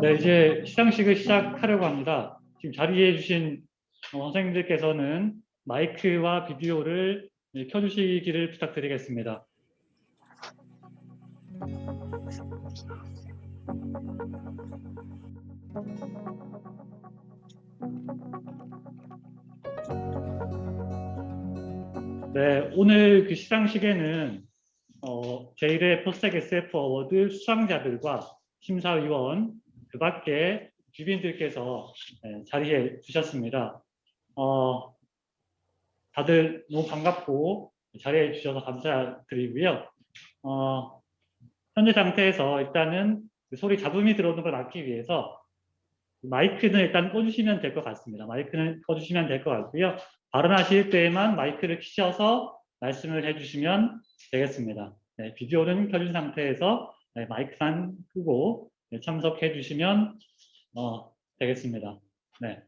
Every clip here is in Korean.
네, 이제 시상식을 시작하려고 합니다. 지금 자리해 주신 선생님들께서는 마이크와 비디오를 켜주시기를 부탁드리겠습니다. 네, 오늘 그 시상식에는 제1회 포스텍 SF 어워드 수상자들과 심사위원, 그 밖에 주빈들께서 자리해 주셨습니다. 다들 너무 반갑고 자리해 주셔서 감사드리고요. 현재 상태에서 일단은 그 소리 잡음이 들어오는 걸 막기 위해서 마이크는 일단 꺼주시면 될 것 같습니다. 마이크는 꺼주시면 될 것 같고요. 발언하실 때에만 마이크를 켜셔서 말씀을 해주시면 되겠습니다. 네, 비디오는 켜준 상태에서 마이크만 끄고 참석해 주시면 되겠습니다. 네,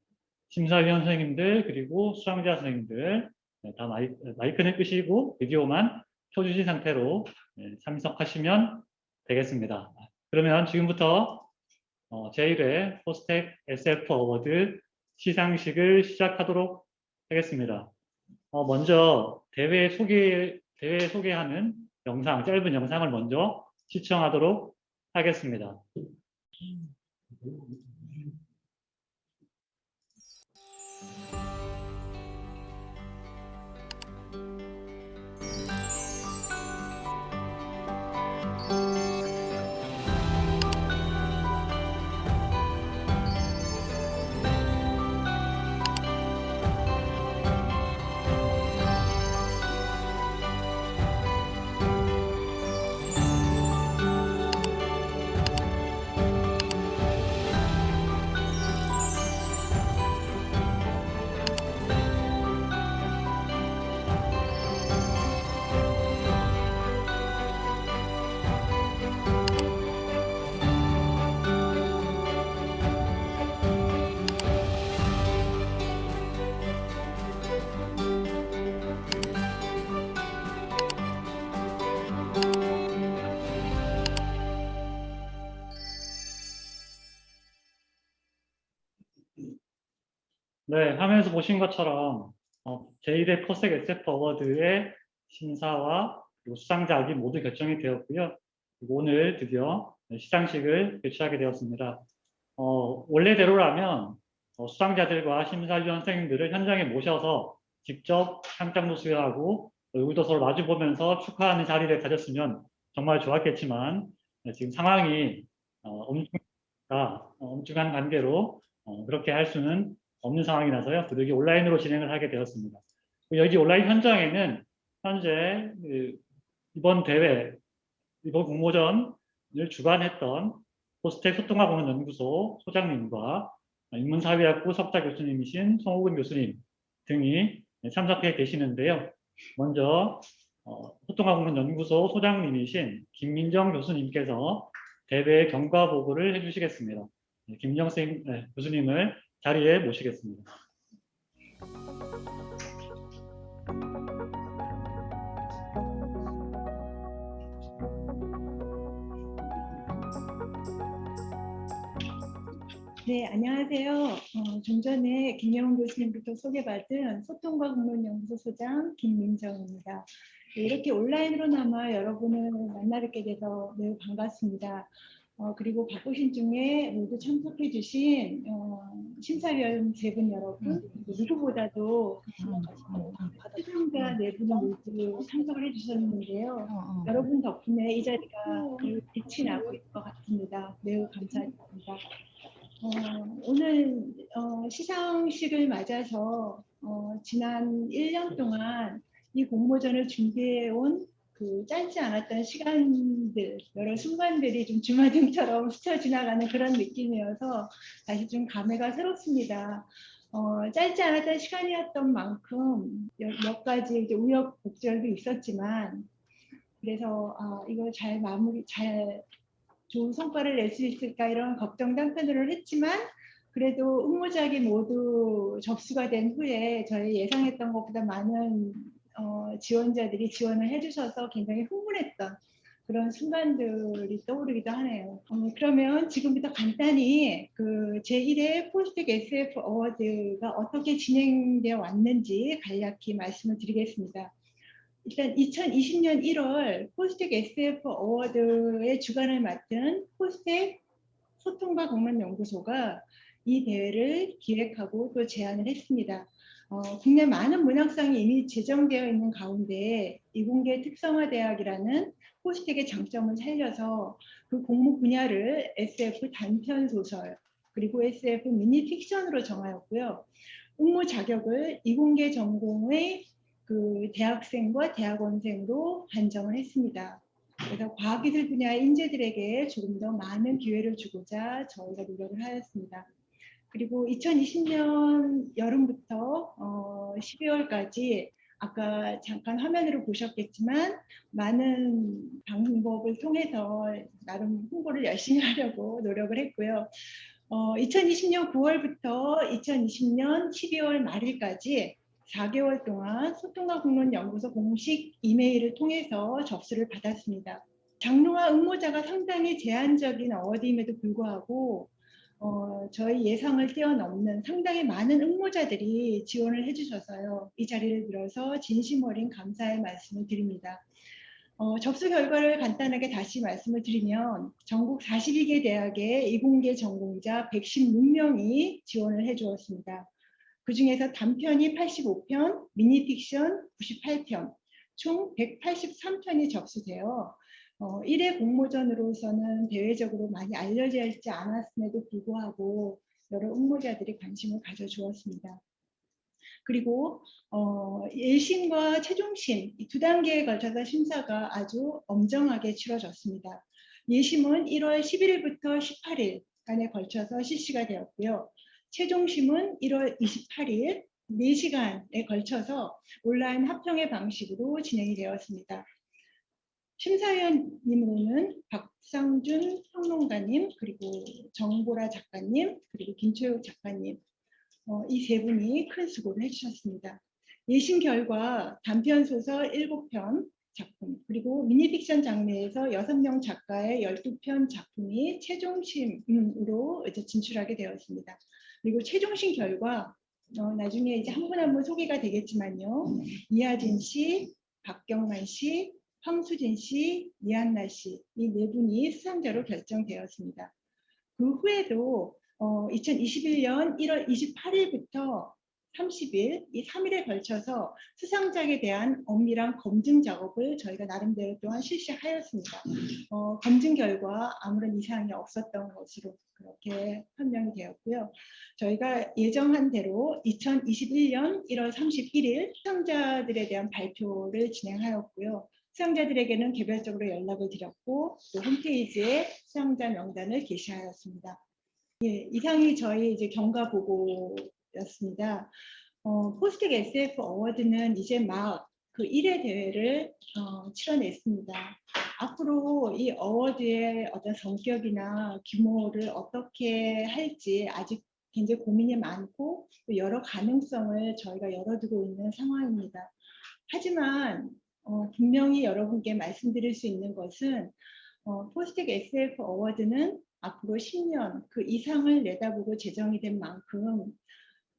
심사위원 선생님들 그리고 수상자 선생님들 다 마이크는 끄시고 비디오만 켜주신 상태로 참석하시면 되겠습니다. 그러면 지금부터 제1회 포스텍 SF 어워드 시상식을 시작하도록 하겠습니다. 먼저 대회 소개하는 영상, 짧은 영상을 먼저 시청하도록 하겠습니다. 네, 화면에서 보신 것처럼 제1회 포스텍 SF 어워드의 심사와 그리고 수상자학이 모두 결정이 되었고요. 그리고 오늘 드디어 시상식을 개최하게 되었습니다. 원래대로라면 수상자들과 심사위원 선생님들을 현장에 모셔서 직접 상장도 수여하고 얼굴도 서로 마주보면서 축하하는 자리를 가졌으면 정말 좋았겠지만 지금 상황이 엄중한 관계로 그렇게 할 수는 없는 상황이라서요. 부득이 온라인으로 진행을 하게 되었습니다. 여기 온라인 현장에는 현재 이번 대회, 이번 공모전을 주관했던 포스텍 소통학원연구소 소장님과 인문사회학부 석좌 교수님이신 송호근 교수님 등이 참석해 계시는데요. 먼저 소통학원연구소 소장님이신 김민정 교수님께서 대회 경과 보고를 해주시겠습니다. 김민정 교수님을 자리에 모시겠습니다. 네, 안녕하세요. 좀 전에 김영훈 교수님부터 소개받은 소통과 공론연구소 소장 김민정입니다. 네, 이렇게 온라인으로나마 여러분을 만나뵙게 돼서 매우 반갑습니다. 그리고 바쁘신 중에 모두 참석해 주신 심사위원 세 분 여러분, 누구보다도 수상자 네 분을 모두 참석을 해주셨는데요. 여러분 덕분에 이 자리가 빛이 나고 있을 것 같습니다. 매우 감사드립니다. 오늘 시상식을 맞아서 지난 1년 동안 이 공모전을 준비해온 그 짧지 않았던 시간들, 여러 순간들이 좀 주마등처럼 스쳐 지나가는 그런 느낌이어서 다시 좀 감회가 새롭습니다. 짧지 않았던 시간이었던 만큼 몇 가지 이제 우여곡절도 있었지만, 그래서 이걸 잘 좋은 성과를 낼 수 있을까 이런 걱정도 한편으로는 했지만, 그래도 응모작이 모두 접수가 된 후에 저희 예상했던 것보다 많은 지원자들이 지원을 해주셔서 굉장히 흥분했던 그런 순간들이 떠오르기도 하네요. 그러면 지금부터 간단히 그 제1회 포스텍 SF 어워드가 어떻게 진행되어 왔는지 간략히 말씀을 드리겠습니다. 일단 2020년 1월 포스텍 SF 어워드의 주관을 맡은 포스텍 소통과 공론연구소가 이 대회를 기획하고 또 제안을 했습니다. 국내 많은 문학상이 이미 제정되어 있는 가운데 이공계 특성화 대학이라는 포스텍의 장점을 살려서 그 공모 분야를 SF 단편 소설 그리고 SF 미니 픽션으로 정하였고요. 응모 자격을 이공계 전공의 그 대학생과 대학원생으로 한정을 했습니다. 그래서 과학기술 분야의 인재들에게 조금 더 많은 기회를 주고자 저희가 노력을 하였습니다. 그리고 2020년 여름부터 12월까지 아까 잠깐 화면으로 보셨겠지만 많은 방법을 통해서 나름 홍보를 열심히 하려고 노력을 했고요. 2020년 9월부터 2020년 12월 말일까지 4개월 동안 소통과 공론연구소 공식 이메일을 통해서 접수를 받았습니다. 장르와 응모자가 상당히 제한적인 어워드임에도 불구하고 저희 예상을 뛰어넘는 상당히 많은 응모자들이 지원을 해주셔서요. 이 자리를 빌어서 진심 어린 감사의 말씀을 드립니다. 접수 결과를 간단하게 다시 말씀을 드리면 전국 42개 대학의 이공계 전공자 116명이 지원을 해주었습니다. 그 중에서 단편이 85편, 미니픽션 98편, 총 183편이 접수되어 1회 공모전으로서는 대외적으로 많이 알려져 있지 않았음에도 불구하고 여러 응모자들이 관심을 가져주었습니다. 그리고 예심과 최종심 이 두 단계에 걸쳐서 심사가 아주 엄정하게 치러졌습니다. 예심은 1월 11일부터 18일간에 걸쳐서 실시가 되었고요. 최종심은 1월 28일 4시간에 걸쳐서 온라인 합평의 방식으로 진행이 되었습니다. 심사위원님으로는 박상준 평론가님, 그리고 정보라 작가님, 그리고 김초육 작가님 이 세 분이 큰 수고를 해주셨습니다. 예심 결과 단편 소설 7편 작품, 그리고 미니픽션 장르에서 6명 작가의 12편 작품이 최종심으로 이제 진출하게 되었습니다. 그리고 최종심 결과 나중에 이제 한 분 한 분 소개가 되겠지만요. 이하진 씨, 박경만 씨, 황수진 씨, 이한나 씨, 이 네 분이 수상자로 결정되었습니다. 그 후에도 2021년 1월 28일부터 30일, 이 3일에 걸쳐서 수상작에 대한 엄밀한 검증 작업을 저희가 나름대로 또한 실시하였습니다. 검증 결과 아무런 이상이 없었던 것으로 그렇게 판명이 되었고요. 저희가 예정한 대로 2021년 1월 31일 수상자들에 대한 발표를 진행하였고요. 수상자들에게는 개별적으로 연락을 드렸고 또 홈페이지에 수상자 명단을 게시하였습니다. 예, 이상이 저희 이제 경과 보고였습니다. 포스텍 SF 어워드는 이제 막 그 1회 대회를 치러냈습니다. 앞으로 이 어워드의 어떤 성격이나 규모를 어떻게 할지 아직 굉장히 고민이 많고 또 여러 가능성을 저희가 열어두고 있는 상황입니다. 하지만 분명히 여러분께 말씀드릴 수 있는 것은 포스텍 SF 어워드는 앞으로 10년 그 이상을 내다보고 제정이 된 만큼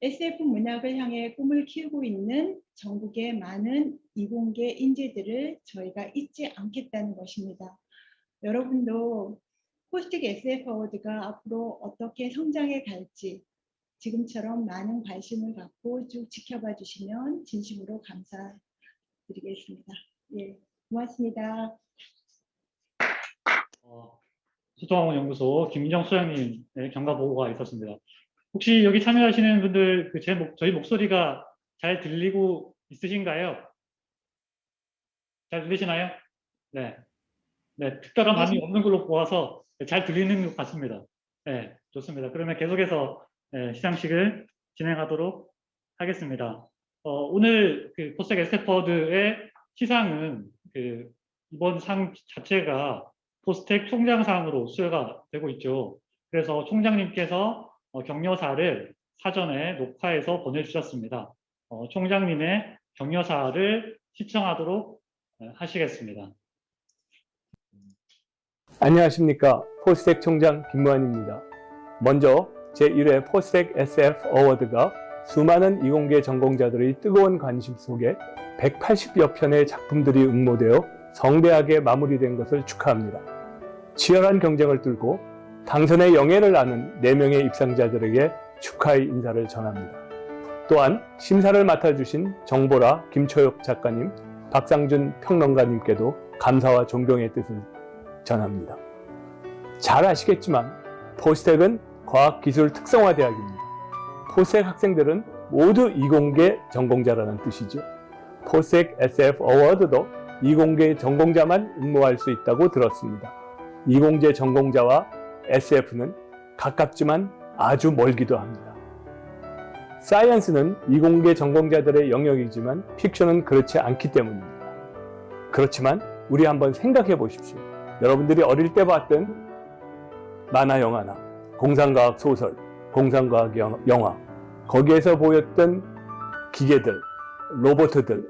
SF 문학을 향해 꿈을 키우고 있는 전국의 많은 이공계 인재들을 저희가 잊지 않겠다는 것입니다. 여러분도 포스텍 SF 어워드가 앞으로 어떻게 성장해 갈지 지금처럼 많은 관심을 갖고 쭉 지켜봐 주시면 진심으로 감사드리겠습니다. 예, 고맙습니다. 소통학원연구소 김민정 소장님의 경과 보고가 있었습니다. 혹시 여기 참여하시는 분들 저희 목소리가 잘 들리고 있으신가요? 잘 들리시나요? 네. 네, 특별한 반응이 없는 걸로 보아서 잘 들리는 것 같습니다. 네, 좋습니다. 그러면 계속해서 시상식을 진행하도록 하겠습니다. 오늘 그 포스텍 SF 시상은 이번 상 자체가 포스텍 총장상으로 수여가 되고 있죠. 그래서 총장님께서 격려사를 사전에 녹화해서 보내주셨습니다. 총장님의 격려사를 시청하도록 하시겠습니다. 안녕하십니까. 포스텍 총장 김무환입니다. 먼저 제1회 포스텍 SF 어워드가 수많은 이공계 전공자들의 뜨거운 관심 속에 180여 편의 작품들이 응모되어 성대하게 마무리된 것을 축하합니다. 치열한 경쟁을 뚫고 당선의 영예를 아는 4명의 입상자들에게 축하의 인사를 전합니다. 또한 심사를 맡아주신 정보라 김초엽 작가님, 박상준 평론가님께도 감사와 존경의 뜻을 전합니다. 잘 아시겠지만 포스텍은 과학기술 특성화대학입니다. 포스텍 학생들은 모두 이공계 전공자라는 뜻이죠. 포스텍 SF 어워드도 이공계 전공자만 응모할 수 있다고 들었습니다. 이공계 전공자와 SF는 가깝지만 아주 멀기도 합니다. 사이언스는 이공계 전공자들의 영역이지만 픽션은 그렇지 않기 때문입니다. 그렇지만 우리 한번 생각해 보십시오. 여러분들이 어릴 때 봤던 만화 영화나 공상과학 소설, 공상과학 영화, 거기에서 보였던 기계들, 로봇들,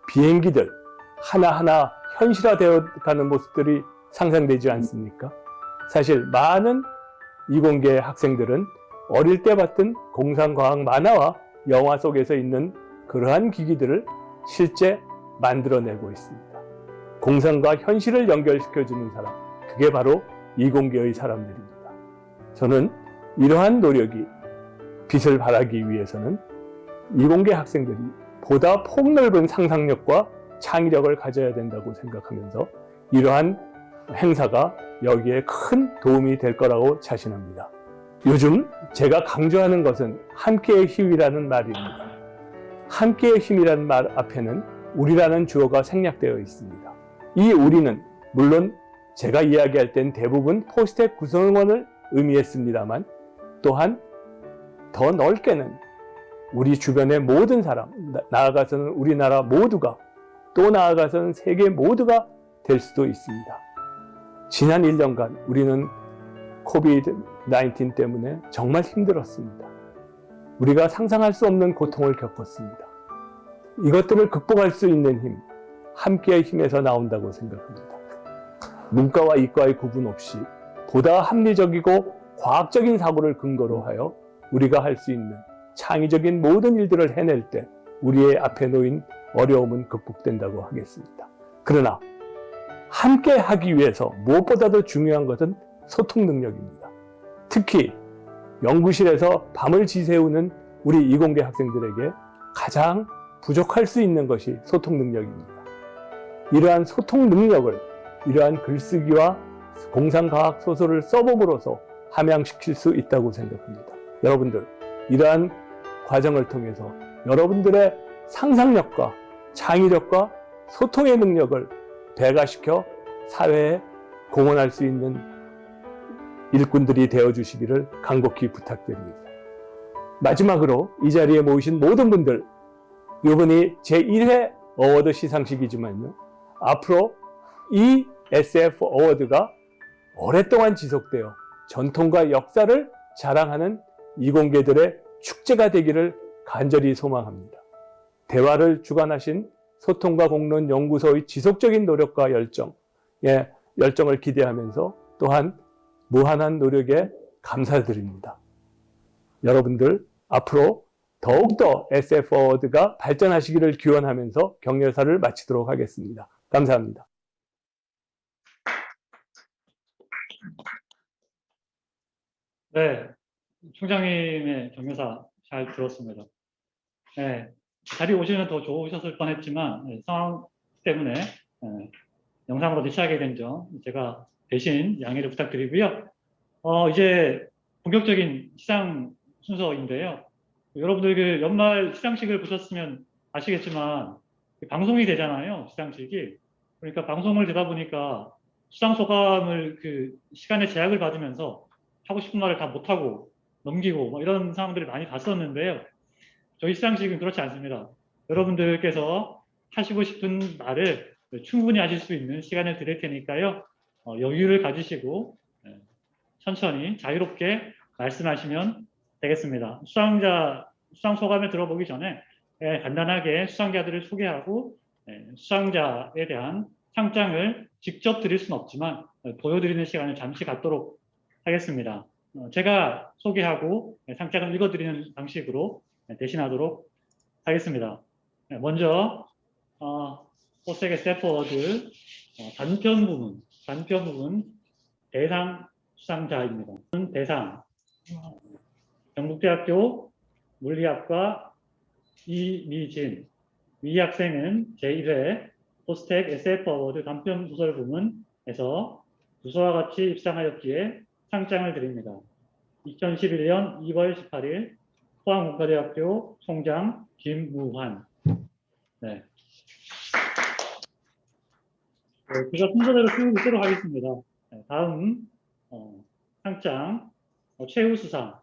비행기들 하나하나 현실화되어 가는 모습들이 상상되지 않습니까? 사실 많은 이공계 학생들은 어릴 때 봤던 공상과학 만화와 영화 속에서 있는 그러한 기기들을 실제 만들어내고 있습니다. 공상과 현실을 연결시켜주는 사람, 그게 바로 이공계의 사람들입니다. 저는 이러한 노력이 빛을 발하기 위해서는 이공계 학생들이 보다 폭넓은 상상력과 창의력을 가져야 된다고 생각하면서 이러한 행사가 여기에 큰 도움이 될 거라고 자신합니다. 요즘 제가 강조하는 것은 함께의 힘이라는 말입니다. 함께의 힘이라는 말 앞에는 우리라는 주어가 생략되어 있습니다. 이 우리는 물론 제가 이야기할 땐 대부분 포스텍 구성원을 의미했습니다만 또한 더 넓게는 우리 주변의 모든 사람, 나아가서는 우리나라 모두가 또 나아가서는 세계 모두가 될 수도 있습니다. 지난 1년간 우리는 코비드-19 때문에 정말 힘들었습니다. 우리가 상상할 수 없는 고통을 겪었습니다. 이것들을 극복할 수 있는 힘, 함께의 힘에서 나온다고 생각합니다. 문과와 이과의 구분 없이 보다 합리적이고 과학적인 사고를 근거로 하여 우리가 할 수 있는 창의적인 모든 일들을 해낼 때 우리의 앞에 놓인 어려움은 극복된다고 하겠습니다. 그러나 함께 하기 위해서 무엇보다도 중요한 것은 소통 능력입니다. 특히 연구실에서 밤을 지새우는 우리 이공계 학생들에게 가장 부족할 수 있는 것이 소통 능력입니다. 이러한 소통 능력을 이러한 글쓰기와 공상과학 소설을 써봄으로써 함양시킬 수 있다고 생각합니다. 여러분들, 이러한 과정을 통해서 여러분들의 상상력과 창의력과 소통의 능력을 배가시켜 사회에 공헌할 수 있는 일꾼들이 되어주시기를 간곡히 부탁드립니다. 마지막으로 이 자리에 모이신 모든 분들, 이번이 제1회 어워드 시상식이지만요, 앞으로 이 SF 어워드가 오랫동안 지속되어 전통과 역사를 자랑하는 이공계들의 축제가 되기를 간절히 소망합니다. 대화를 주관하신 소통과 공론 연구소의 지속적인 노력과 열정을 기대하면서 또한 무한한 노력에 감사드립니다. 여러분들 앞으로 더욱더 SF 어워드가 발전하시기를 기원하면서 격려사를 마치도록 하겠습니다. 감사합니다. 네, 총장님의 격려사 잘 들었습니다. 네, 자리 오시면 더 좋으셨을 뻔했지만 상황 때문에 영상으로 대체하게 된 점 제가 대신 양해를 부탁드리고요. 이제 본격적인 시상 순서인데요. 여러분들 그 연말 시상식을 보셨으면 아시겠지만 방송이 되잖아요, 시상식이. 그러니까 방송을 되다 보니까 수상 소감을 그 시간에 제약을 받으면서 하고 싶은 말을 다 못하고 넘기고 뭐 이런 상황들을 많이 봤었는데요. 저희 시상식은 그렇지 않습니다. 여러분들께서 하시고 싶은 말을 충분히 하실 수 있는 시간을 드릴 테니까요. 여유를 가지시고 천천히 자유롭게 말씀하시면 되겠습니다. 수상 소감을 들어보기 전에 간단하게 수상자들을 소개하고 수상자에 대한 상장을 직접 드릴 수는 없지만 보여드리는 시간을 잠시 갖도록 하겠습니다. 제가 소개하고 상장을 읽어드리는 방식으로 대신하도록 하겠습니다. 먼저 포스텍 SF 어워드 단편 부분 대상 수상자입니다. 대상 경북대학교 물리학과 이미진 이 학생은 제1회 포스텍 SF 어워드 단편 소설 부문에서 주소와 같이 입상하였기에 상장을 드립니다. 2011년 2월 18일 포항공과대학교 총장 김무환. 네. 제가 순서대로 쭉 읽도록 하겠습니다. 네, 다음 상장 최우수상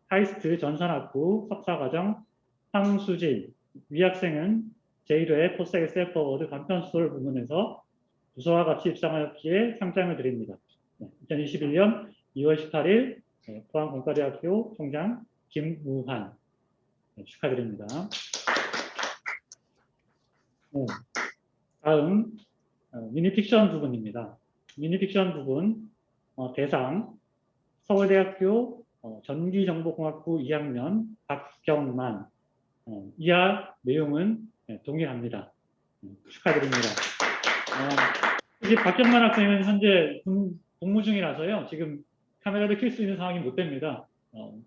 카이스트 전산학부 석사과정 황수진 위 학생은 제1회 포스텍 SF 어워드 단편소설 부문에서 주소와 같이 입상하였기에 상장을 드립니다. 2021년 2월 18일 포항공과대학교 총장 김무환 축하드립니다. 다음 미니픽션 부분입니다. 미니픽션 부분 대상 서울대학교 전기정보공학부 2학년 박경만 이하 내용은 동일합니다. 축하드립니다. 박경만 학생은 현재 군 복무 중이라서요. 지금 카메라를 켤 수 있는 상황이 못 됩니다.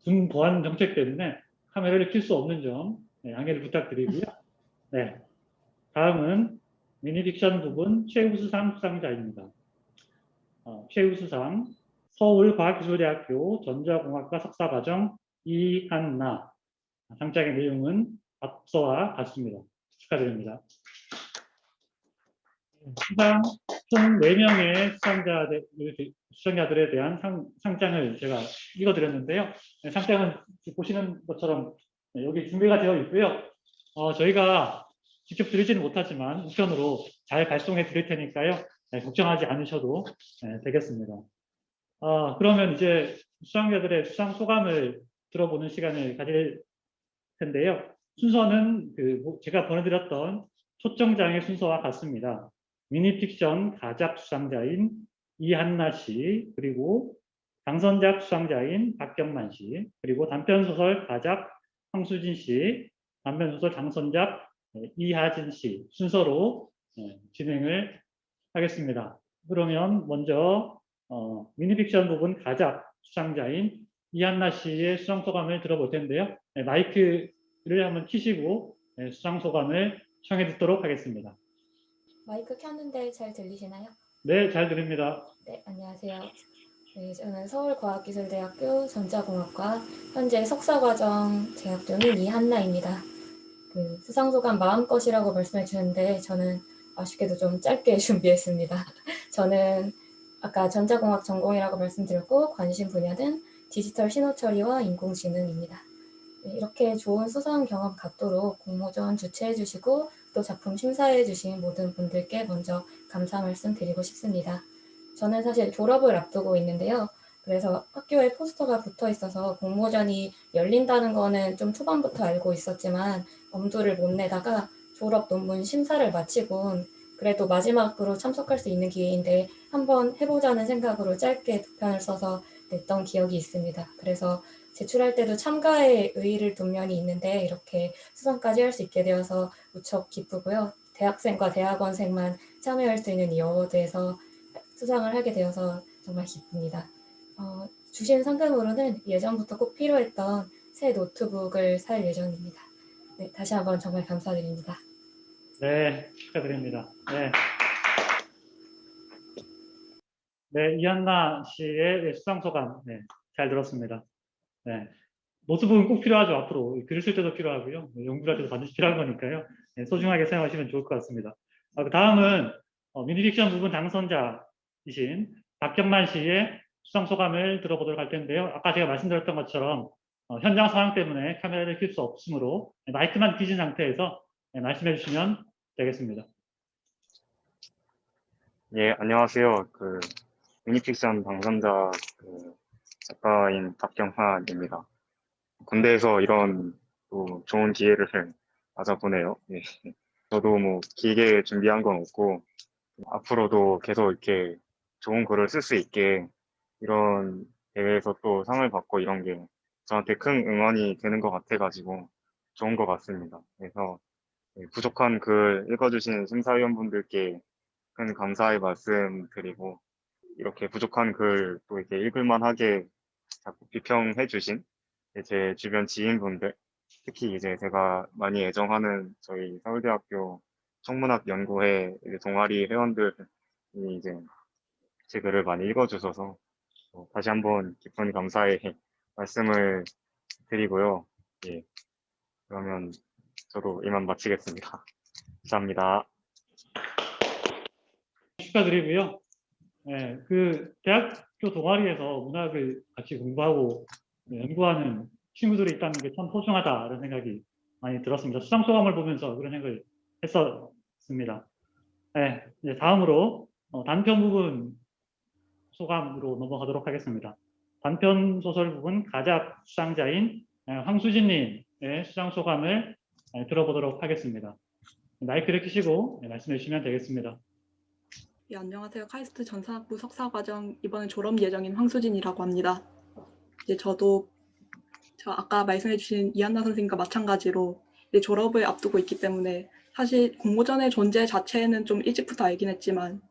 군 보안 정책 때문에 카메라를 켤 수 없는 점 양해를 부탁드리고요. 네. 다음은 미니픽션 부분 최우수상 수상자입니다. 최우수상 서울과학기술대학교 전자공학과 석사과정 이한나 상장의 내용은 앞서와 같습니다. 축하드립니다. 수상 총 4명의 수상자들에 대한 상장을 제가 읽어드렸는데요. 상장은 보시는 것처럼 여기 준비가 되어 있고요. 저희가 직접 드리지는 못하지만 우편으로 잘 발송해 드릴 테니까요. 걱정하지 않으셔도 되겠습니다. 그러면 이제 수상자들의 수상 소감을 들어보는 시간을 가질 텐데요. 순서는 제가 보내드렸던 초청장의 순서와 같습니다. 미니픽션 가작 수상자인 이한나 씨, 그리고 당선작 수상자인 박경만 씨, 그리고 단편소설 가작 황수진 씨, 단편소설 당선작 이하진 씨 순서로 진행을 하겠습니다. 그러면 먼저 미니픽션 부분 가작 수상자인 이한나 씨의 수상소감을 들어볼 텐데요. 마이크를 한번 켜시고 수상소감을 청해 듣도록 하겠습니다. 마이크 켰는데 잘 들리시나요? 네, 잘 들립니다. 네, 안녕하세요. 네, 저는 서울과학기술대학교 전자공학과 현재 석사과정 재학 중인 이한나입니다. 수상소감 마음껏이라고 말씀해 주셨는데 저는 아쉽게도 좀 짧게 준비했습니다. 저는 아까 전자공학 전공이라고 말씀드렸고 관심 분야는 디지털 신호처리와 인공지능입니다. 네, 이렇게 좋은 수상 경험 갖도록 공모전 주최해 주시고 또 작품 심사해 주신 모든 분들께 먼저 감사 말씀 드리고 싶습니다. 저는 사실 졸업을 앞두고 있는데요. 그래서 학교에 포스터가 붙어 있어서 공모전이 열린다는 거는 좀 초반부터 알고 있었지만 엄두를 못 내다가 졸업 논문 심사를 마치곤 그래도 마지막으로 참석할 수 있는 기회인데 한번 해보자는 생각으로 짧게 득편을 써서 냈던 기억이 있습니다. 그래서 제출할 때도 참가에 의의를 둔 면이 있는데 이렇게 수상까지 할 수 있게 되어서 무척 기쁘고요. 대학생과 대학원생만 참여할 수 있는 이 어워드에서 수상을 하게 되어서 정말 기쁩니다. 주신 상금으로는 예전부터 꼭 필요했던 새 노트북을 살 예정입니다. 네, 다시 한번 정말 감사드립니다. 네, 축하드립니다. 네, 이한나 씨의 수상소감 잘 들었습니다. 노트북은 꼭 필요하죠. 앞으로 글을 쓸 때도 필요하고요. 연구를 할 때도 반드시 필요한 거니까요. 소중하게 사용하시면 좋을 것 같습니다. 다음은 미니픽션 부분 당선자이신 박경만 씨의 수상 소감을 들어보도록 할 텐데요. 아까 제가 말씀드렸던 것처럼 현장 상황 때문에 카메라를 켤 수 없으므로 마이크만 켜진 상태에서 말씀해 주시면 되겠습니다. 예, 안녕하세요. 미니픽션 당선자 작가인 박경환입니다. 군대에서 이런 또 좋은 기회를 맞아보네요. 예. 저도 뭐 길게 준비한 건 없고 앞으로도 계속 이렇게 좋은 글을 쓸 수 있게 이런 대회에서 또 상을 받고 이런 게 저한테 큰 응원이 되는 것 같아가지고 좋은 것 같습니다. 그래서 부족한 글 읽어주신 심사위원분들께 큰 감사의 말씀 드리고 이렇게 부족한 글 또 이렇게 읽을만하게 자꾸 비평해 주신 제 주변 지인분들, 특히 이제 제가 많이 애정하는 저희 서울대학교 청문학 연구회 이제 동아리 회원들이 이제 제 글을 많이 읽어주셔서 다시 한번 깊은 감사의 말씀을 드리고요. 예, 그러면 저도 이만 마치겠습니다. 감사합니다. 축하드리고요. 네, 그 대학교 동아리에서 문학을 같이 공부하고 연구하는 친구들이 있다는 게 참 소중하다는 생각이 많이 들었습니다. 수상 소감을 보면서 그런 생각을 했었습니다. 네, 이제 다음으로 단편 부분 소감으로 넘어가도록 하겠습니다. 단편 소설 부분 가작 수상자인 황수진님의 수상 소감을 들어보도록 하겠습니다. 마이크를 켜시고 말씀해 주시면 되겠습니다. 네, 안녕하세요. 카이스트 전산학부 석사과정 이번에 졸업 예정인 황수진이라고 합니다. 이제 저도 아까 말씀해주신 이한나 선생님과 마찬가지로 이제 졸업을 앞두고 있기 때문에 사실 공모전의 존재 자체는 좀 일찍부터 알긴 했지만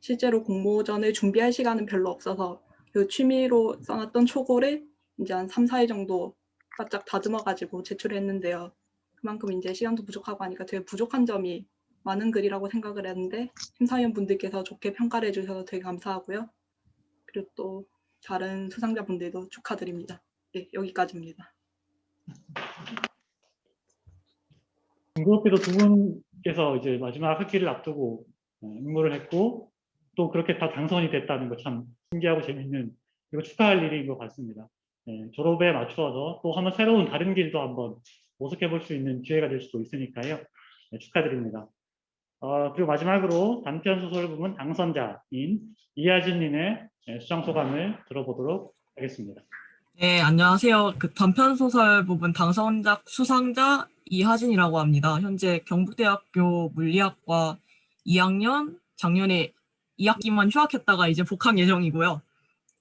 실제로 공모전을 준비할 시간은 별로 없어서 그 취미로 써놨던 초고를 이제 한 3, 4일 정도 바짝 다듬어가지고 제출했는데요. 그만큼 이제 시간도 부족하고 하니까 되게 부족한 점이 많은 글이라고 생각을 했는데 심사위원분들께서 좋게 평가를 해주셔서 되게 감사하고요. 그리고 또 다른 수상자분들도 축하드립니다. 네, 여기까지입니다. 공교롭게도 두 분께서 이제 마지막 학기를 앞두고 응모를 했고 또 그렇게 다 당선이 됐다는 거 참 신기하고 재밌는 그리고 축하할 일인 것 같습니다. 졸업에 맞추어서 또 한번 새로운 다른 길도 한번 모색해 볼 수 있는 기회가 될 수도 있으니까요. 축하드립니다. 그리고 마지막으로 단편 소설 부문 당선자인 이하진님의 수상 소감을 들어보도록 하겠습니다. 네, 안녕하세요. 그 단편 소설 부분 당선자 수상자 이하진이라고 합니다. 현재 경북대학교 물리학과 2학년, 작년에 2학기만 휴학했다가 이제 복학 예정이고요.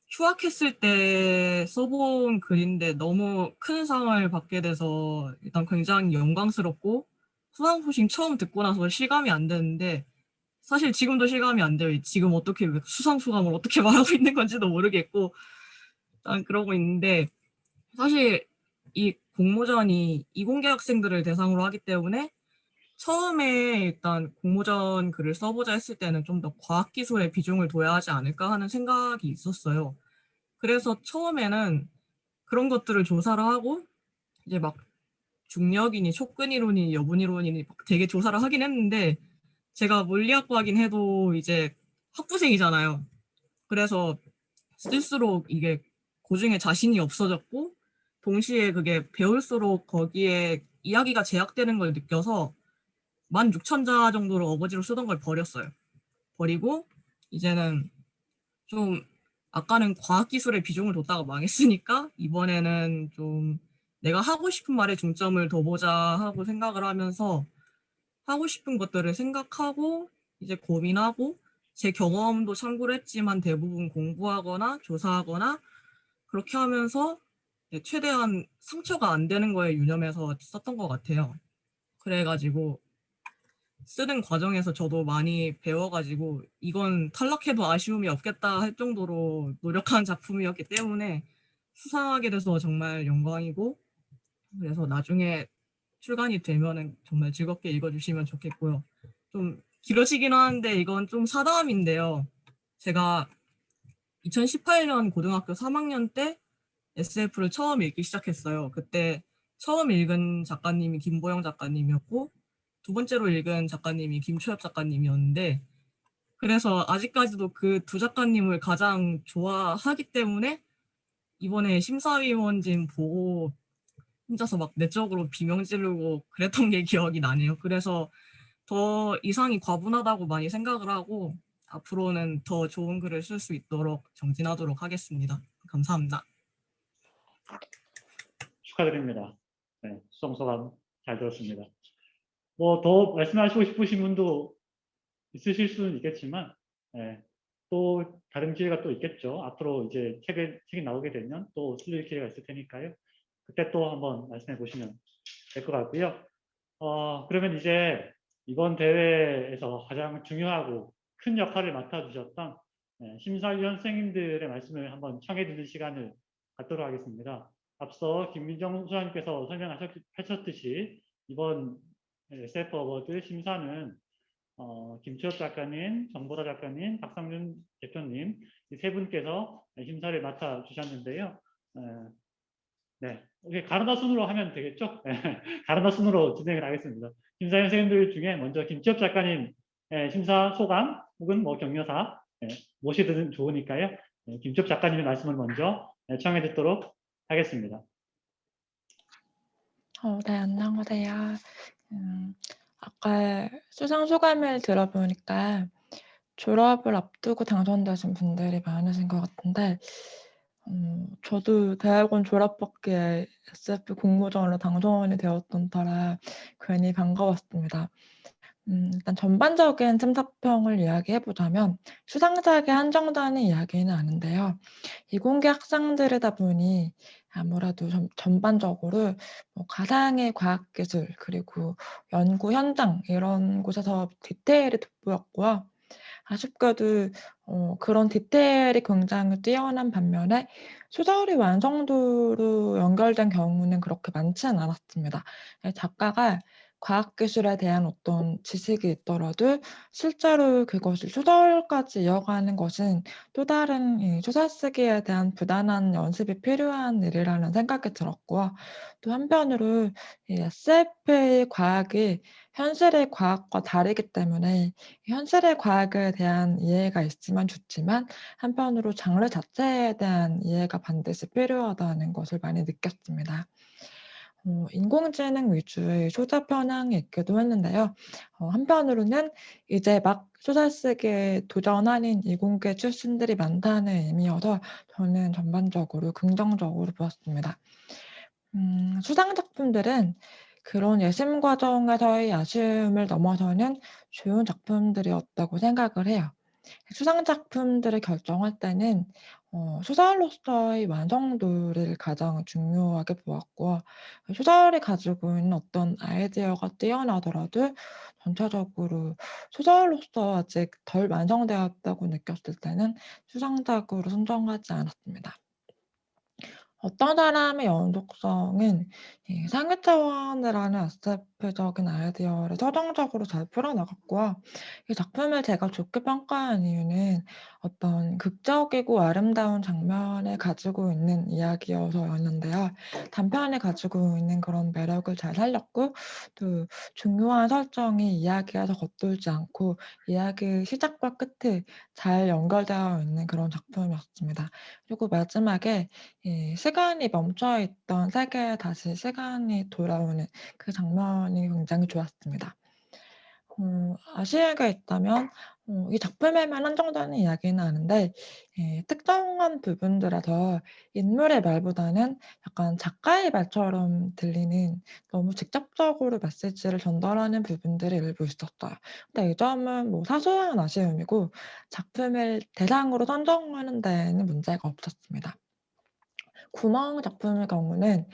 휴학했을 때 써본 글인데 너무 큰 상을 받게 돼서 일단 굉장히 영광스럽고 수상 소식 처음 듣고 나서 실감이 안 되는데 사실 지금도 실감이 안 돼요. 지금 어떻게 수상 소감을 어떻게 말하고 있는 건지도 모르겠고 일단 그러고 있는데 사실 이 공모전이 이공계 학생들을 대상으로 하기 때문에 처음에 일단 공모전 글을 써보자 했을 때는 좀 더 과학기술에 비중을 둬야 하지 않을까 하는 생각이 있었어요. 그래서 처음에는 그런 것들을 조사를 하고 이제 막 중력이니 촉근이론이니 여분이론이니 되게 조사를 하긴 했는데 제가 물리학과긴 해도 이제 학부생이잖아요. 그래서 쓸수록 이게 고중에 자신이 없어졌고 동시에 그게 배울수록 거기에 이야기가 제약되는 걸 느껴서 16,000자 정도로 어거지로 쓰던 걸 버렸어요. 버리고 이제는 좀 아까는 과학기술에 비중을 뒀다가 망했으니까 이번에는 좀 내가 하고 싶은 말에 중점을 둬보자 하고 생각을 하면서 하고 싶은 것들을 생각하고 이제 고민하고 제 경험도 참고를 했지만 대부분 공부하거나 조사하거나 그렇게 하면서 최대한 상처가 안 되는 거에 유념해서 썼던 것 같아요. 그래가지고 쓰는 과정에서 저도 많이 배워가지고 이건 탈락해도 아쉬움이 없겠다 할 정도로 노력한 작품이었기 때문에 수상하게 돼서 정말 영광이고 그래서 나중에 출간이 되면은 정말 즐겁게 읽어주시면 좋겠고요. 좀 길어지긴 하는데 이건 좀 사담인데요. 제가 2018년 고등학교 3학년 때 SF를 처음 읽기 시작했어요. 그때 처음 읽은 작가님이 김보영 작가님이었고 두 번째로 읽은 작가님이 김초엽 작가님이었는데 그래서 아직까지도 그 두 작가님을 가장 좋아하기 때문에 이번에 심사위원진 보고 혼자서 막 내적으로 비명 지르고 그랬던 게 기억이 나네요. 그래서 더 이상이 과분하다고 많이 생각을 하고 앞으로는 더 좋은 글을 쓸 수 있도록 정진하도록 하겠습니다. 감사합니다. 축하드립니다. 수상 소감 잘 들었습니다. 뭐 더 말씀하시고 싶으신 분도 있으실 수는 있겠지만, 예, 또 다른 기회가 또 있겠죠. 앞으로 이제 책이 나오게 되면 또 쓸릴 기회가 있을 테니까요. 그때 또 한번 말씀해 보시면 될 것 같고요. 그러면 이제 이번 대회에서 가장 중요하고 큰 역할을 맡아주셨던 심사위원 선생님들의 말씀을 한번 청해 듣는 시간을 갖도록 하겠습니다. 앞서 김민정 소장님께서 설명하셨듯이 이번 SF 어워드 심사는 김치엽 작가님, 정보라 작가님, 박상준 대표님 이 세 분께서 심사를 맡아주셨는데요. 네, 이게 가르다 순으로 하면 되겠죠? 가르다 순으로 진행을 하겠습니다. 심사위원 선생님들 중에 먼저 김치엽 작가님 심사 소감 혹은 뭐 격려사 무엇이든 좋으니까요. 김치엽 작가님의 말씀을 먼저 청해 듣도록 하겠습니다. 네, 안녕하세요. 아까 수상 소감을 들어보니까 졸업을 앞두고 당선되신 분들이 많으신 것 같은데, 저도 대학원 졸업학기에 SF 공모전으로 당선이 되었던 터라 괜히 반가웠습니다. 일단 전반적인 심사평을 이야기해보자면 수상작에 한정되는 이야기는 아닌데요. 이공계 학생들이다 보니 아무래도 전반적으로 뭐 가상의 과학기술 그리고 연구 현장 이런 곳에서 디테일이 돋보였고요. 아쉽게도 그런 디테일이 굉장히 뛰어난 반면에 소설이 완성도로 연결된 경우는 그렇게 많지는 않았습니다. 작가가 과학기술에 대한 어떤 지식이 있더라도 실제로 그것을 소설까지 이어가는 것은 또 다른 이 소설 쓰기에 대한 부단한 연습이 필요한 일이라는 생각이 들었고요. 또 한편으로 이 SF의 과학이 현실의 과학과 다르기 때문에 현실의 과학에 대한 이해가 있으면 좋지만 한편으로 장르 자체에 대한 이해가 반드시 필요하다는 것을 많이 느꼈습니다. 인공지능 위주의 소재 편향이 있기도 했는데요. 한편으로는 이제 막 소설 쓰기에 도전하는 이공계 출신들이 많다는 의미여서 저는 전반적으로 긍정적으로 보았습니다. 수상 작품들은 그런 예심 과정에서의 아쉬움을 넘어서는 좋은 작품들이었다고 생각을 해요. 수상 작품들을 결정할 때는 소설로서의 완성도를 가장 중요하게 보았고, 소설이 가지고 있는 어떤 아이디어가 뛰어나더라도 전체적으로 소설로서 아직 덜 완성되었다고 느꼈을 때는 수상작으로 선정하지 않았습니다. 어떤 사람의 연속성은 이 상위 차원을 하는 SF적인 아이디어를 서정적으로 잘 풀어나갔고요. 이 작품을 제가 좋게 평가한 이유는 어떤 극적이고 아름다운 장면을 가지고 있는 이야기여서였는데요. 단편이 가지고 있는 그런 매력을 잘 살렸고, 또 중요한 설정이 이야기에서 겉돌지 않고 이야기의 시작과 끝에 잘 연결되어 있는 그런 작품이었습니다. 그리고 마지막에 시간이 멈춰 있던 세계에 다시 시간이 돌아오는 그 장면이 굉장히 좋았습니다. 아쉬운 게 있다면 이 작품에만 한정되는 이야기는 아닌데 특정한 부분들에서 인물의 말보다는 약간 작가의 말처럼 들리는 너무 직접적으로 메시지를 전달하는 부분들이 일부 있었어요. 근데 이 점은 뭐 사소한 아쉬움이고 작품을 대상으로 선정하는 데에는 문제가 없었습니다. 구멍 작품의 경우는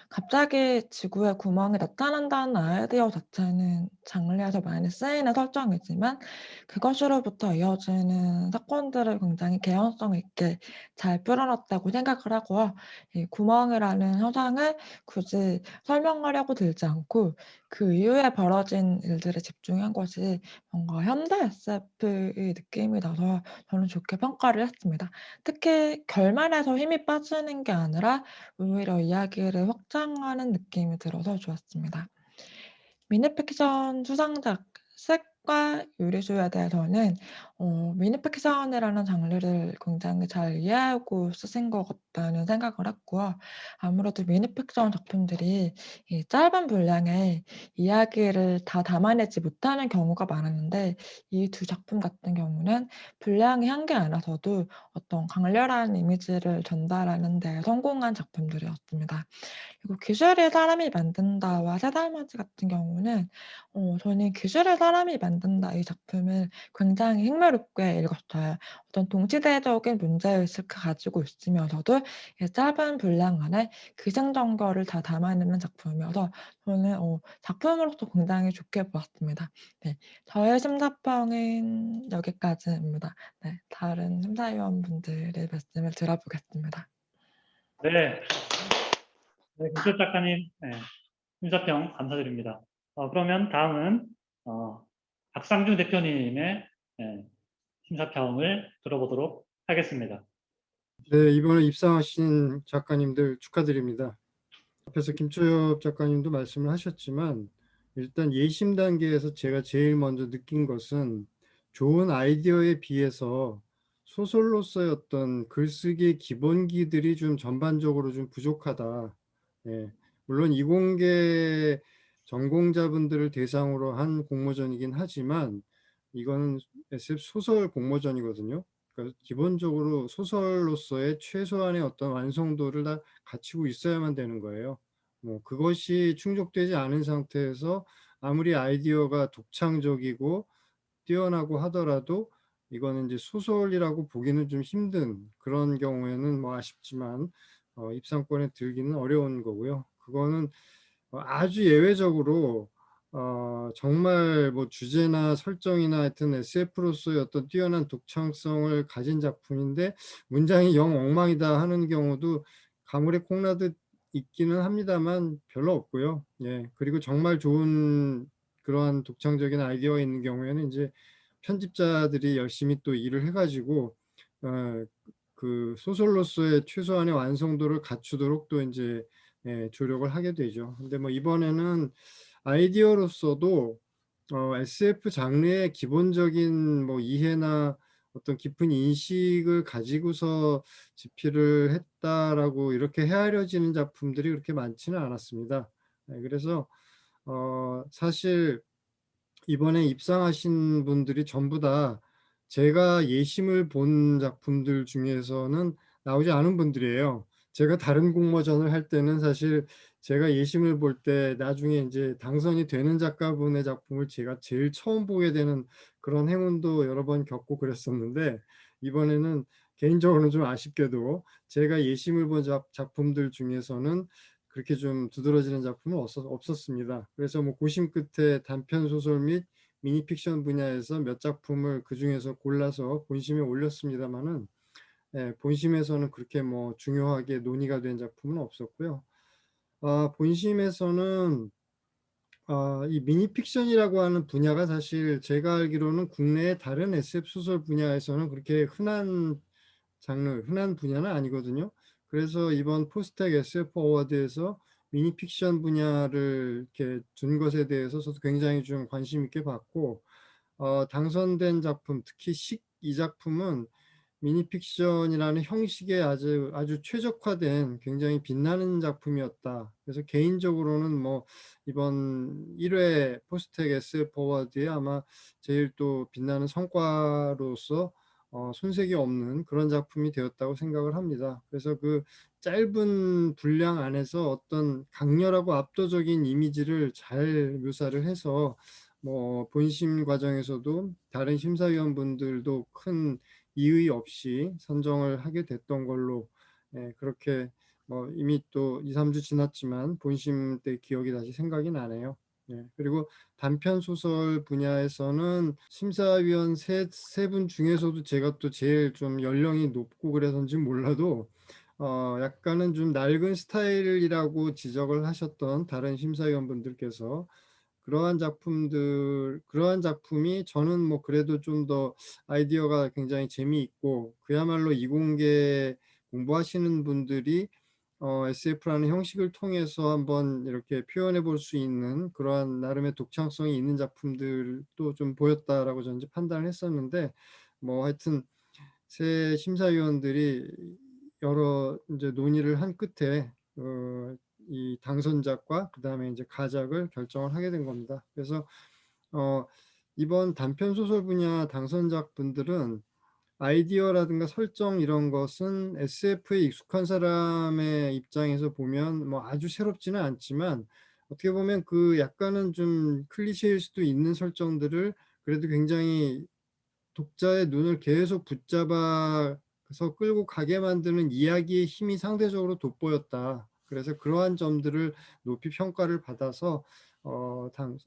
갑자기 지구에 구멍이 나타난다는 아이디어 자체는 장르에서 많이 쓰이는 설정이지만 그것으로부터 이어지는 사건들을 굉장히 개연성 있게 잘 풀어놨다고 생각을 하고요. 이 구멍이라는 현상을 굳이 설명하려고 들지 않고 그 이후에 벌어진 일들에 집중한 것이 뭔가 현대 SF의 느낌이 나서 저는 좋게 평가를 했습니다. 특히 결말에서 힘이 빠지는 게 아니라 오히려 이야기를 확장하는 느낌이 들어서 좋았습니다. 미니픽션 수상작 책과 요리조에 대해서는 미니픽션이라는 장르를 굉장히 잘 이해하고 쓰신 것 같다는 생각을 했고요. 아무래도 미니픽션 작품들이 이 짧은 분량의 이야기를 다 담아내지 못하는 경우가 많았는데 이 두 작품 같은 경우는 분량이 한계 안에서도 어떤 강렬한 이미지를 전달하는 데 성공한 작품들이었습니다. 그리고 기술을 사람이 만든다와 새달맞이 같은 경우는 저는 기술을 사람이 만든다 이 작품을 굉장히 흥미롭게 읽었어요. 어떤 동시대적인 문제의식을 가지고 있으면서도 이 짧은 분량 안에 기승전결을 다 담아내는 작품이어서 저는 작품으로서 굉장히 좋게 보았습니다. 네, 저의 심사평은 여기까지입니다. 네, 다른 심사위원분들의 말씀을 들어보겠습니다. 네, 네, 김철 작가님, 네, 심사평 감사드립니다. 그러면 다음은 박상준 대표님의 심사평을 들어보도록 하겠습니다. 네, 이번에 입상하신 작가님들 축하드립니다. 앞에서 김초엽 작가님도 말씀을 하셨지만 일단 예심 단계에서 제가 제일 먼저 느낀 것은 좋은 아이디어에 비해서 소설로서의 어떤 글쓰기의 기본기들이 좀 전반적으로 좀 부족하다. 예, 물론 이공계 전공자분들을 대상으로 한 공모전이긴 하지만 이거는 SF 소설 공모전이거든요. 그러니까 기본적으로 소설로서의 최소한의 어떤 완성도를 다 갖추고 있어야만 되는 거예요. 뭐 그것이 충족되지 않은 상태에서 아무리 아이디어가 독창적이고 뛰어나고 하더라도 이거는 이제 소설이라고 보기는 좀 힘든 그런 경우에는 뭐 아쉽지만 입상권에 들기는 어려운 거고요. 그거는 아주 예외적으로 정말 뭐 주제나 설정이나 하여튼 SF로서의 어떤 뛰어난 독창성을 가진 작품인데 문장이 영 엉망이다 하는 경우도 가물에 콩나듯 있기는 합니다만 별로 없고요. 예, 그리고 정말 좋은 그러한 독창적인 아이디어가 있는 경우에는 이제 편집자들이 열심히 또 일을 해가지고 그 소설로서의 최소한의 완성도를 갖추도록 또 이제 조력을 하게 되죠. 근데 뭐 이번에는 아이디어로서도 SF 장르의 기본적인 뭐 이해나 어떤 깊은 인식을 가지고서 집필을 했다라고 이렇게 헤아려지는 작품들이 그렇게 많지는 않았습니다. 그래서 사실 이번에 입상하신 분들이 전부 다 제가 예심을 본 작품들 중에서는 나오지 않은 분들이에요. 제가 다른 공모전을 할 때는 사실 제가 예심을 볼 때 나중에 이제 당선이 되는 작가분의 작품을 제가 제일 처음 보게 되는 그런 행운도 여러 번 겪고 그랬었는데 이번에는 개인적으로는 좀 아쉽게도 제가 예심을 본 작품들 중에서는 그렇게 좀 두드러지는 작품은 없었습니다. 그래서 뭐 고심 끝에 단편 소설 및 미니픽션 분야에서 몇 작품을 그 중에서 골라서 본심에 올렸습니다만은 본심에서는 그렇게 뭐 중요하게 논의가 된 작품은 없었고요. 본심에서는 이 미니픽션이라고 하는 분야가 사실 제가 알기로는 국내의 다른 SF 소설 분야에서는 그렇게 흔한 장르, 흔한 분야는 아니거든요. 그래서 이번 포스텍 SF 어워드에서 미니픽션 분야를 이렇게 준 것에 대해서 저도 굉장히 좀 관심 있게 봤고, 당선된 작품, 특히 이 작품은 미니픽션이라는 형식에 아주 최적화된 굉장히 빛나는 작품이었다. 그래서 개인적으로는 뭐 이번 1회 포스텍 SF 어워드에 아마 제일 또 빛나는 성과로서 손색이 없는 그런 작품이 되었다고 생각을 합니다. 그래서 그 짧은 분량 안에서 어떤 강렬하고 압도적인 이미지를 잘 묘사를 해서 뭐 본심 과정에서도 다른 심사위원분들도 큰 이의 없이 선정을 하게 됐던 걸로 그렇게 뭐 이미 또 2, 3주 지났지만 본심 때 기억이 다시 생각이 나네요. 그리고 단편 소설 분야에서는 심사위원 세 분 중에서도 제가 또 제일 좀 연령이 높고 그래서인지 몰라도 약간은 좀 낡은 스타일이라고 지적을 하셨던 다른 심사위원분들께서 그러한 작품이 저는 뭐 그래도 좀 더 아이디어가 굉장히 재미있고 그야말로 이공계 공부하시는 분들이 SF라는 형식을 통해서 한번 이렇게 표현해 볼 수 있는 그러한 나름의 독창성이 있는 작품들도 좀 보였다라고 저는 이제 판단을 했었는데, 뭐 하여튼 새 심사위원들이 여러 이제 논의를 한 끝에 이 당선작과 그다음에 이제 가작을 결정을 하게 된 겁니다. 그래서 이번 단편 소설 분야 당선작 분들은 아이디어라든가 설정 이런 것은 SF에 익숙한 사람의 입장에서 보면 뭐 아주 새롭지는 않지만, 어떻게 보면 그 약간은 좀 클리셰일 수도 있는 설정들을 그래도 굉장히 독자의 눈을 계속 붙잡아서 끌고 가게 만드는 이야기의 힘이 상대적으로 돋보였다. 그래서 그러한 점들을 높이 평가를 받아서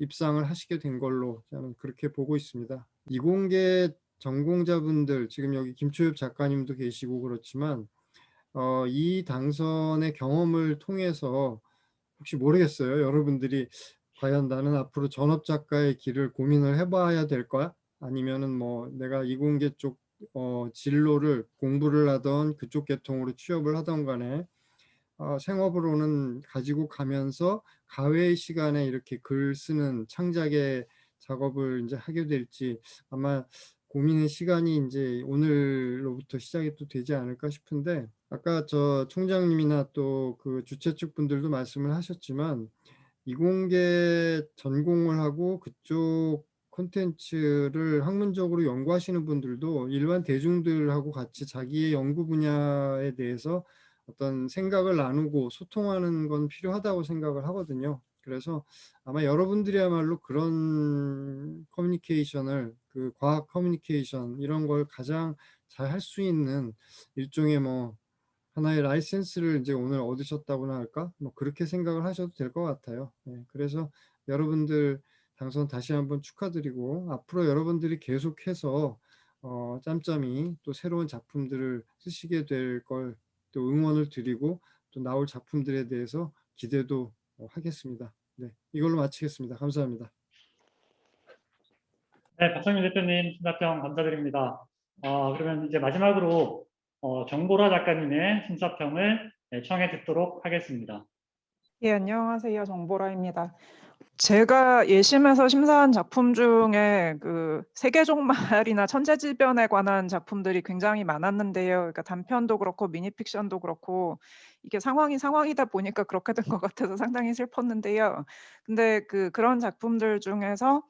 입상을 하시게 된 걸로 저는 그렇게 보고 있습니다. 이공계 전공자분들, 지금 여기 김초엽 작가님도 계시고 그렇지만 이 당선의 경험을 통해서 혹시 모르겠어요. 여러분들이 과연 나는 앞으로 전업 작가의 길을 고민을 해봐야 될까? 아니면은 뭐 내가 이공계 쪽 진로를 공부를 하던 그쪽 계통으로 취업을 하던 간에 생업으로는 가지고 가면서 가외의 시간에 이렇게 글 쓰는 창작의 작업을 이제 하게 될지 아마 고민의 시간이 이제 오늘로부터 시작이 또 되지 않을까 싶은데, 아까 저 총장님이나 또 그 주최 측 분들도 말씀을 하셨지만 이공계 전공을 하고 그쪽 콘텐츠를 학문적으로 연구하시는 분들도 일반 대중들하고 같이 자기의 연구 분야에 대해서 어떤 생각을 나누고 소통하는 건 필요하다고 생각을 하거든요. 그래서 아마 여러분들이야말로 그런 커뮤니케이션을, 그 과학 커뮤니케이션 이런 걸 가장 잘 할 수 있는 일종의 뭐 하나의 라이센스를 이제 오늘 얻으셨다고나 할까? 뭐 그렇게 생각을 하셔도 될 것 같아요. 네, 그래서 여러분들 당선 다시 한번 축하드리고, 앞으로 여러분들이 계속해서 짬짬이 또 새로운 작품들을 쓰시게 될 걸 또 응원을 드리고, 또 나올 작품들에 대해서 기대도 하겠습니다. 네, 이걸로 마치겠습니다. 감사합니다. 네, 박성민 대표님 심사평 감사드립니다. 그러면 이제 마지막으로 정보라 작가님의 심사평을 청해 듣도록 하겠습니다. 예, 안녕하세요. 정보라입니다. 제가 예심에서 심사한 작품 중에 그 세계종말이나 천재지변에 관한 작품들이 굉장히 많았는데요. 그러니까 단편도 그렇고 미니픽션도 그렇고 이게 상황이다 보니까 그렇게 된 것 같아서 상당히 슬펐는데요. 근데 그런 작품들 중에서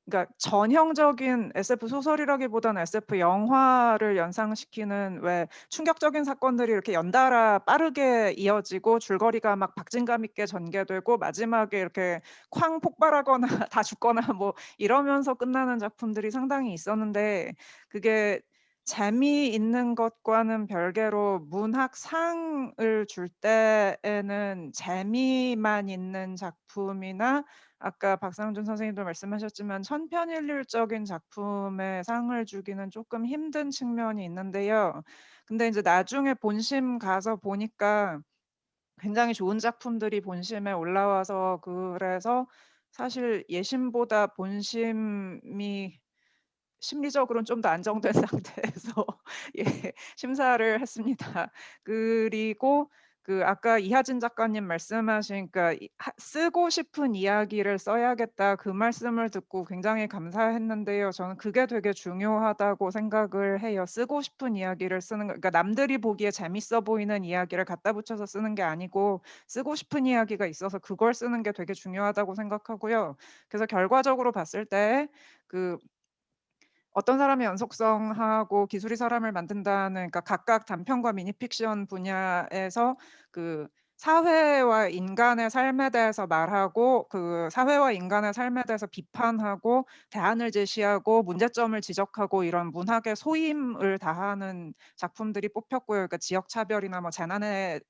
그러니까 전형적인 SF 소설이라기보다는 SF 영화를 연상시키는 왜 충격적인 사건들이 이렇게 연달아 빠르게 이어지고 줄거리가 막 박진감 있게 전개되고 마지막에 이렇게 쾅 폭발하거나 다 죽거나 뭐 이러면서 끝나는 작품들이 상당히 있었는데, 그게 재미있는 것과는 별개로 문학상을 줄 때에는 재미만 있는 작품이나 아까 박상준 선생님도 말씀하셨지만 천편일률적인 작품에 상을 주기는 조금 힘든 측면이 있는데요. 근데 이제 나중에 본심 가서 보니까 굉장히 좋은 작품들이 본심에 올라와서, 그래서 사실 예심보다 본심이 심리적으로는 좀 더 안정된 상태에서 예, 심사를 했습니다. 그리고 아까 이하진 작가님 말씀하신 쓰고 싶은 이야기를 써야겠다 그 말씀을 듣고 굉장히 감사했는데요. 저는 그게 되게 중요하다고 생각을 해요. 쓰고 싶은 이야기를 쓰는 거, 그러니까 남들이 보기에 재밌어 보이는 이야기를 갖다 붙여서 쓰는 게 아니고 쓰고 싶은 이야기가 있어서 그걸 쓰는 게 되게 중요하다고 생각하고요. 그래서 결과적으로 봤을 때 어떤 사람의 연속성하고 기술이 사람을 만든다는, 그러니까 각각 단편과 미니픽션 분야에서 사회와 인간의 삶에 대해서 말하고 사회와 인간의 삶에 대해서 비판하고 대안을 제시하고 문제점을 지적하고 이런 문학의 소임을 다하는 작품들이 뽑혔고요. 그러니까 지역 차별이나 뭐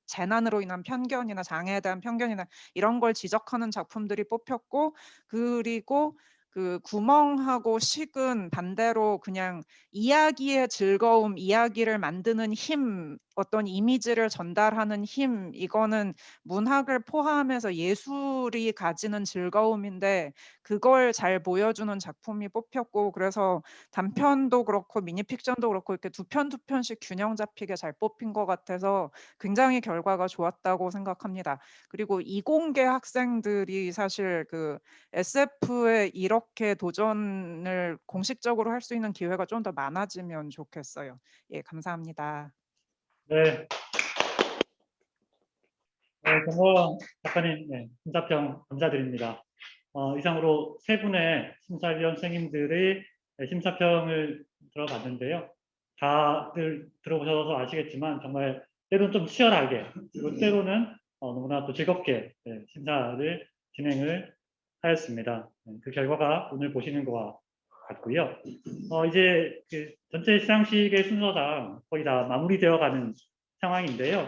재난으로 인한 편견이나 장애에 대한 편견이나 이런 걸 지적하는 작품들이 뽑혔고, 그리고 그 구멍하고 식은 반대로 그냥 이야기의 즐거움, 이야기를 만드는 힘, 어떤 이미지를 전달하는 힘, 이거는 문학을 포함해서 예술이 가지는 즐거움인데 그걸 잘 보여주는 작품이 뽑혔고, 그래서 단편도 그렇고 미니픽션도 그렇고 이렇게 두 편씩 균형 잡히게 잘 뽑힌 것 같아서 굉장히 결과가 좋았다고 생각합니다. 그리고 이공계 학생들이 사실 그 SF에 이렇게 도전을 공식적으로 할 수 있는 기회가 좀 더 많아지면 좋겠어요. 예, 감사합니다. 네. 정광 작가님, 네, 심사평 감사드립니다. 이상으로 세 분의 심사위원 선생님들의 심사평을 들어봤는데요. 다들 들어보셔서 아시겠지만 정말 때로는 좀 치열하게, 그리고 때로는 너무나 또 즐겁게 심사를 진행을 하였습니다. 그 결과가 오늘 보시는 것과 같고요. 이제 그 전체 시상식의 순서상 거의 다 마무리되어가는 상황인데요.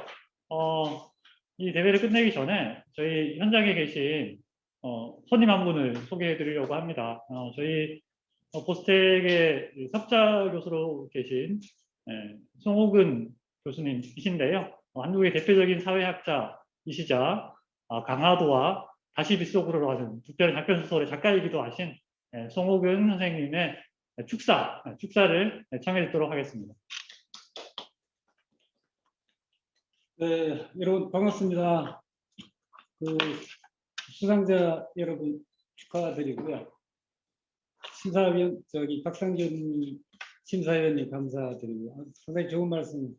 이 대회를 끝내기 전에 저희 현장에 계신 손님 한 분을 소개해 드리려고 합니다. 저희 포스텍의 석자 교수로 계신 송옥은 교수님이신데요. 한국의 대표적인 사회학자이시자 강화도와 다시 빗속으로 하는 특별한 장편 소설의 작가이기도 하신 송옥은 선생님의 축사를 청해 듣도록 하겠습니다. 네, 여러분 반갑습니다. 그 수상자 여러분 축하드리고요. 심사위원 박상준 심사위원님 감사드리고 상당히 좋은 말씀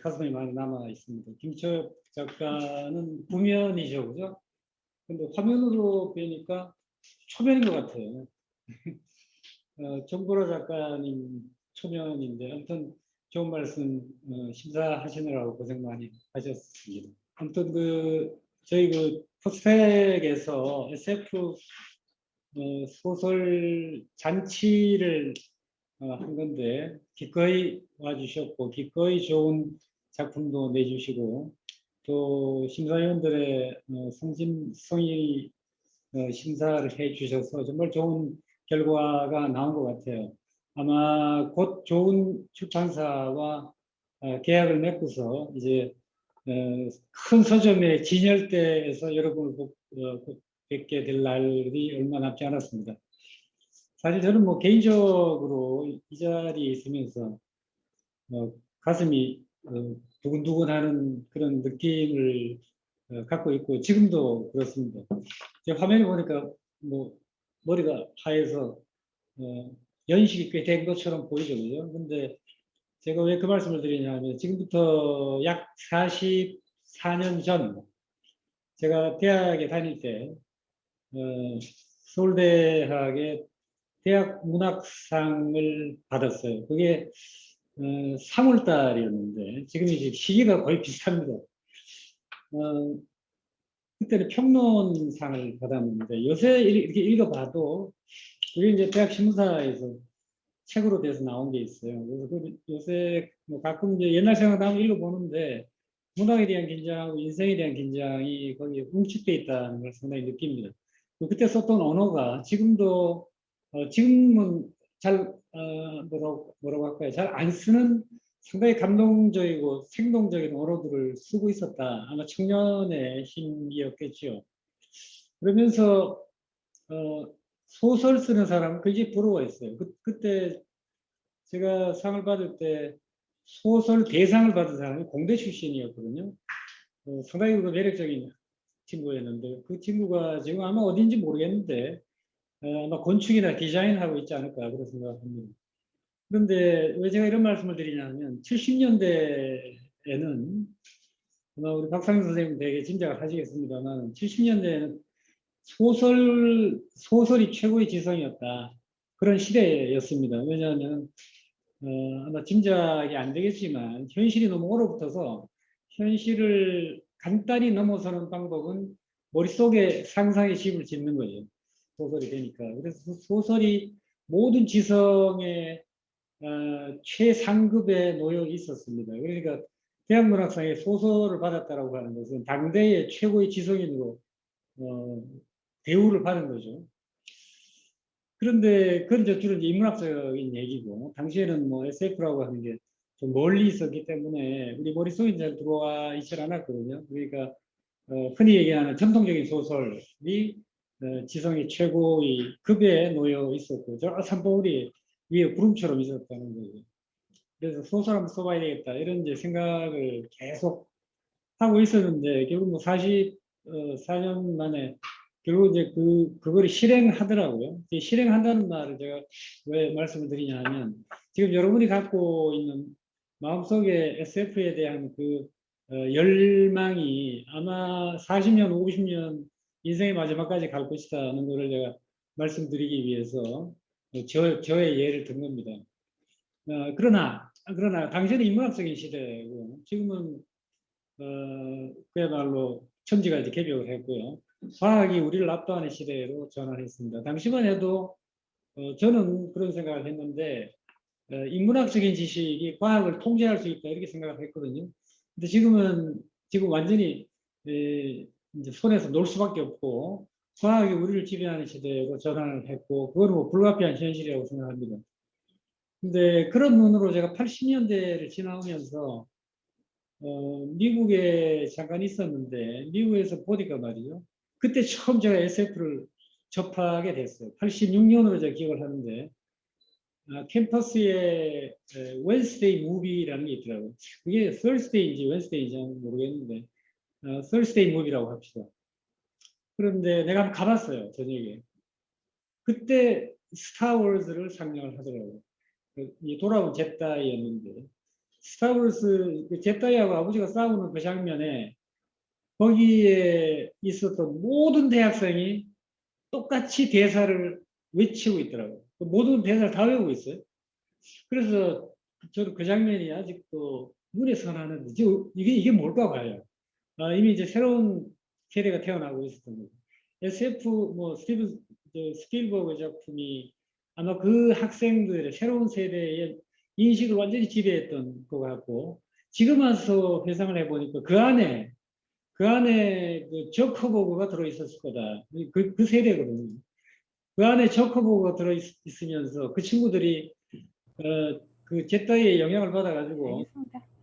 가슴에 많이 남아 있습니다. 김초엽 작가는 구면이죠, 그죠? 근데 화면으로 뵈니까 초면인 것 같아요. 정보라 작가님 초면인데 아무튼 좋은 말씀 심사하시느라고 고생 많이 하셨습니다. 아무튼 저희 포스텍에서 SF 소설 잔치를 한 건데 기꺼이 와주셨고 기꺼이 좋은 작품도 내주시고 또 심사위원들의 성의 심사를 해주셔서 정말 좋은 결과가 나온 것 같아요. 아마 곧 좋은 출판사와 계약을 맺고서 이제 큰 서점의 진열대에서 여러분을 뵙게 될 날이 얼마 남지 않았습니다. 사실 저는 개인적으로 이 자리에 있으면서 가슴이 두근두근하는 그런 느낌을 갖고 있고 지금도 그렇습니다. 제 화면에 보니까 머리가 하얘서 연식이 꽤 된 것처럼 보이죠, 그죠? 근데 제가 왜 그 말씀을 드리냐면 지금부터 약 44년 전 제가 대학에 다닐 때 서울대학의 대학 문학상을 받았어요. 그게 3월 달이었는데 지금 이제 시기가 거의 비슷합니다. 그때는 평론상을 받았는데 요새 이렇게 읽어봐도 그게 이제 대학 신문사에서 책으로 돼서 나온 게 있어요. 그래서 요새 가끔 이제 옛날 생각나면 읽어보는데 문학에 대한 긴장하고 인생에 대한 긴장이 거기에 뭉치돼 있다는 걸 상당히 느낍니다. 그때 썼던 언어가 지금도 지금은 잘 뭐라고 할까요? 잘 안 쓰는 상당히 감동적이고 생동적인 언어들을 쓰고 있었다. 아마 청년의 힘이었겠죠. 그러면서 소설 쓰는 사람은 굉장히 부러워했어요. 그때 제가 상을 받을 때 소설 대상을 받은 사람이 공대 출신이었거든요. 상당히 매력적인 친구였는데 그 친구가 지금 아마 어딘지 모르겠는데 아마 건축이나 디자인 하고 있지 않을까 그런 생각합니다. 그런데 왜 제가 이런 말씀을 드리냐면 70년대에는 아마 우리 박상준 선생님 되게 짐작을 하시겠습니다만 70년대에는 소설이 최고의 지성이었다. 그런 시대였습니다. 왜냐하면 아마 짐작이 안 되겠지만 현실이 너무 얼어붙어서 현실을 간단히 넘어서는 방법은 머릿속에 상상의 집을 짓는 거죠. 소설이 되니까. 그래서 소설이 모든 지성의 최상급에 놓여 있었습니다. 그러니까 대학문학상의 소설을 받았다라고 하는 것은 당대의 최고의 지성인으로 대우를 받은 거죠. 그런데 그건 이제 주로 이제 인문학적인 얘기고, 당시에는 뭐 SF라고 하는 게 좀 멀리 있었기 때문에 우리 머릿속에 잘 들어와 있질 않았거든요. 그러니까 흔히 얘기하는 전통적인 소설이 지성의 최고의 급에 놓여 있었고, 저 산봉우리 위에 구름처럼 있었다는 거죠. 그래서 소설 한번 써봐야 되겠다, 이런 이제 생각을 계속 하고 있었는데, 결국 뭐 44년 만에 결국 이제 그거를 실행하더라고요. 이 실행한다는 말을 제가 왜 말씀을 드리냐 하면, 지금 여러분이 갖고 있는 마음속에 SF에 대한 열망이 아마 40년, 50년 인생의 마지막까지 갈 것이다는 것을 제가 말씀드리기 위해서 저의 예를 든 겁니다. 그러나 당시에는 인문학적인 시대고, 지금은 그야말로 천지가 이제 개벽을 했고요. 과학이 우리를 압도하는 시대로 전환했습니다. 당시만 해도 저는 그런 생각을 했는데, 인문학적인 지식이 과학을 통제할 수 있다, 이렇게 생각을 했거든요. 근데 지금 완전히 이제 손에서 놀 수밖에 없고, 과학이 우리를 지배하는 시대로 전환을 했고, 그건 뭐 불가피한 현실이라고 생각합니다. 근데 그런 눈으로 제가 80년대를 지나오면서 미국에 잠깐 있었는데, 미국에서 보니까 말이죠, 그때 처음 제가 SF를 접하게 됐어요. 86년으로 제가 기억을 하는데, 캠퍼스에 웬스데이 무비라는 게 있더라고요. 그게 Thursday인지 Wednesday인지 모르겠는데, Thursday 무비라고 합시다. 그런데 내가 한번 가봤어요, 저녁에. 그때 스타워즈를 상영을 하더라고요. 이 돌아온 제다이였는데, 스타워즈 제다이하고 아버지가 싸우는 그 장면에 거기에 있었던 모든 대학생이 똑같이 대사를 외치고 있더라고요. 모든 대사를 다 외우고 있어요. 그래서 저는 그 장면이 아직도 눈에 선하는데, 이게 뭘까 봐요. 이미 이제 새로운 세대가 태어나고 있었던 거죠. SF 뭐 스필버그 작품이 아마 그 학생들의 새로운 세대의 인식을 완전히 지배했던 것 같고, 지금 와서 회상을 해보니까 그 안에 그 저커버그가 들어있었을 거다. 그 세대거든요. 그 안에 저커버그가 들어있으면서 그 친구들이 그 제따의 영향을 받아가지고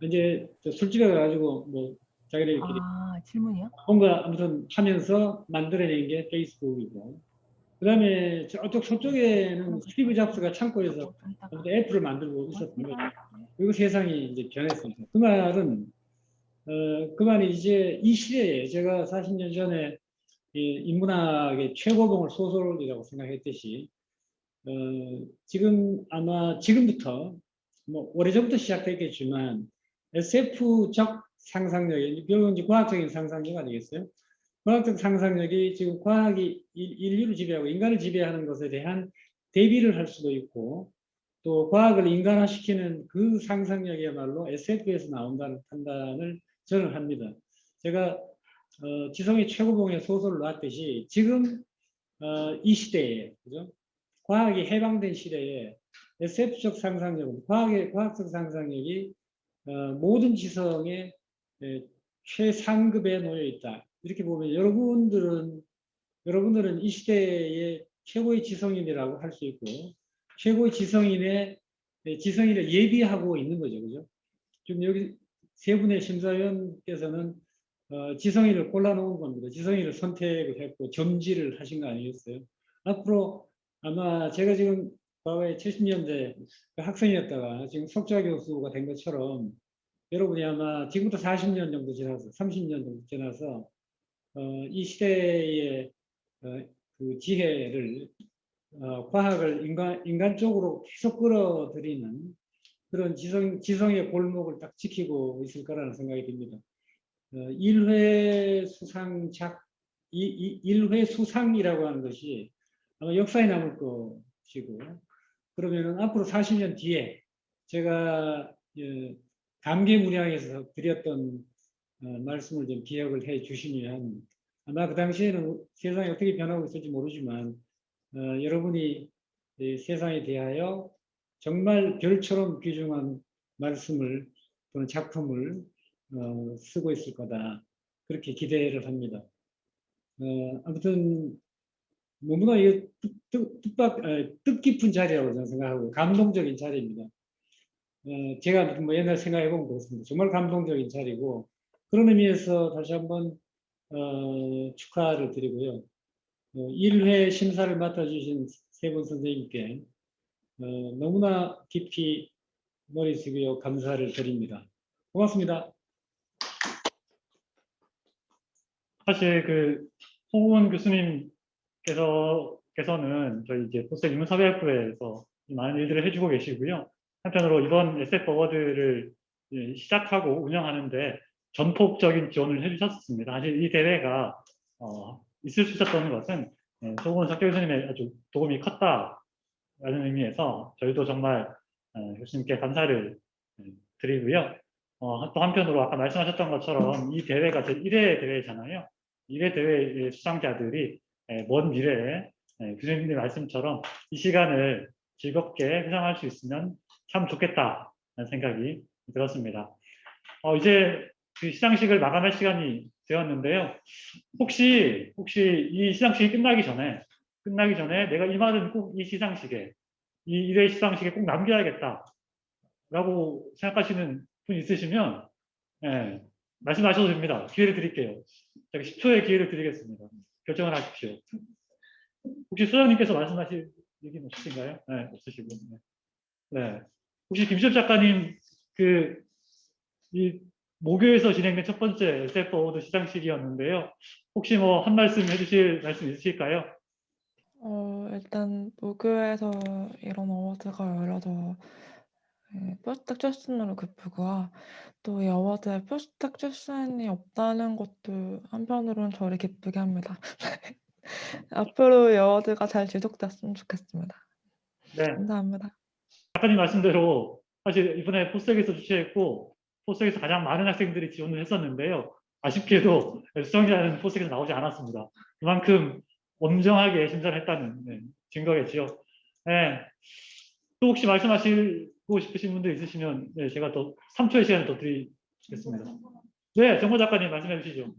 이제 술집에 가가지고 뭐 자기들끼리 질문이요? 뭔가 아무튼 하면서 만들어낸 게 페이스북이고, 그다음에 저쪽 서쪽에는 스티브 잡스가 창고에서 애플을 만들고 있었던 거죠. 그리고 세상이 이제 변했습니다. 그 말이 이제 이 시대에 제가 40년 전에 인문학의 최고봉을 소설이라고 생각했듯이, 지금부터 뭐 오래전부터 시작됐겠지만 SF적 상상력이 결국 이제 과학적인 상상력 아니겠어요? 과학적 상상력이 지금 과학이 인류를 지배하고 인간을 지배하는 것에 대한 대비를 할 수도 있고, 또 과학을 인간화시키는 그 상상력이야말로 SF에서 나온다는 판단을 저는 합니다. 제가 지성의 최고봉의 소설을 놨듯이 지금 이 시대에, 그죠? 과학이 해방된 시대에 SF적 상상력은 과학적 상상력이 모든 지성의 최상급에 놓여 있다. 이렇게 보면 여러분들은 이 시대의 최고의 지성인이라고 할 수 있고, 최고의 지성인을 예비하고 있는 거죠, 그죠? 지금 여기 세 분의 심사위원께서는 지성인을 골라놓은 겁니다. 지성인을 선택을 했고 점지를 하신 거 아니겠어요? 앞으로 아마 제가 지금 과거에 70년대 학생이었다가 지금 석좌 교수가 된 것처럼, 여러분이 아마 지금부터 40년 정도 지나서 30년 정도 지나서 이 시대의 그 지혜를 과학을 인간 쪽으로 계속 끌어들이는 그런 지성의 골목을 딱 지키고 있을 거라는 생각이 듭니다. 1회 수상이라고 하는 것이 아마 역사에 남을 것이고, 그러면은 앞으로 40년 뒤에 제가 감개무량해서 드렸던 말씀을 좀 기억을 해 주시면, 아마 그 당시에는 세상이 어떻게 변하고 있을지 모르지만 여러분이 세상에 대하여 정말 별처럼 귀중한 말씀을 또는 작품을 쓰고 있을 거다, 그렇게 기대를 합니다. 아무튼 너무나 이게 뜻깊은 자리라고 저는 생각하고 감동적인 자리입니다. 제가 뭐 옛날 생각해보면 그렇습니다. 정말 감동적인 자리고 그런 의미에서 다시 한번 축하를 드리고요. 1회 심사를 맡아주신 세 분 선생님께 너무나 깊이 머리 숙여 감사를 드립니다. 고맙습니다. 사실 그 홍은 교수님께서는 저희 이제 포스텍 인문사회학부에서 많은 일들을 해주고 계시고요. 한편으로 이번 SF 어워드를 시작하고 운영하는데 전폭적인 지원을 해주셨습니다. 사실 이 대회가 있을 수 있었던 것은 송은 석교 교수님의 아주 도움이 컸다라는 의미에서 저희도 정말 교수님께 감사를 드리고요. 또 한편으로 아까 말씀하셨던 것처럼 이 대회가 제1회 대회잖아요. 1회 대회의 수상자들이 먼 미래에 교수님의 말씀처럼 이 시간을 즐겁게 회상할 수 있으면 참 좋겠다는 생각이 들었습니다. 이제 그 시상식을 마감할 시간이 되었는데요. 혹시 이 시상식이 끝나기 전에 내가 이 말은 꼭 이 시상식에 이 1회 시상식에 꼭 남겨야겠다라고 생각하시는 분 있으시면 말씀하셔도 됩니다. 기회를 드릴게요. 제가 10초의 기회를 드리겠습니다. 결정을 하십시오. 혹시 소장님께서 말씀하실 얘기는 없으신가요? 네, 없으시고. 네. 혹시 김시엽 작가님 이 목요에서 진행된 첫 번째 SF 어워드 시상식이었는데요. 혹시 뭐 한 말씀 해주실 말씀 있으실까요? 일단 목요에서 이런 어워드가 열려서 포스텍 출신으로 기쁘고요. 또 이 어워드에 포스텍 출신이 없다는 것도 한편으로는 저를 기쁘게 합니다. 앞으로 이 어워드가 잘 지속됐으면 좋겠습니다. 네. 감사합니다. 작가님 말씀대로 사실 이번에 포스텍에서 주최했고 포스텍에서 가장 많은 학생들이 지원을 했었는데요. 아쉽게도 수상자는 포스텍에서 나오지 않았습니다. 그만큼 엄정하게 심사를 했다는 증거겠죠. 네. 또 혹시 말씀하시고 싶으신 분들 있으시면 제가 더 3초의 시간을 더 드리겠습니다. 네, 정모 작가님 말씀해 주시죠.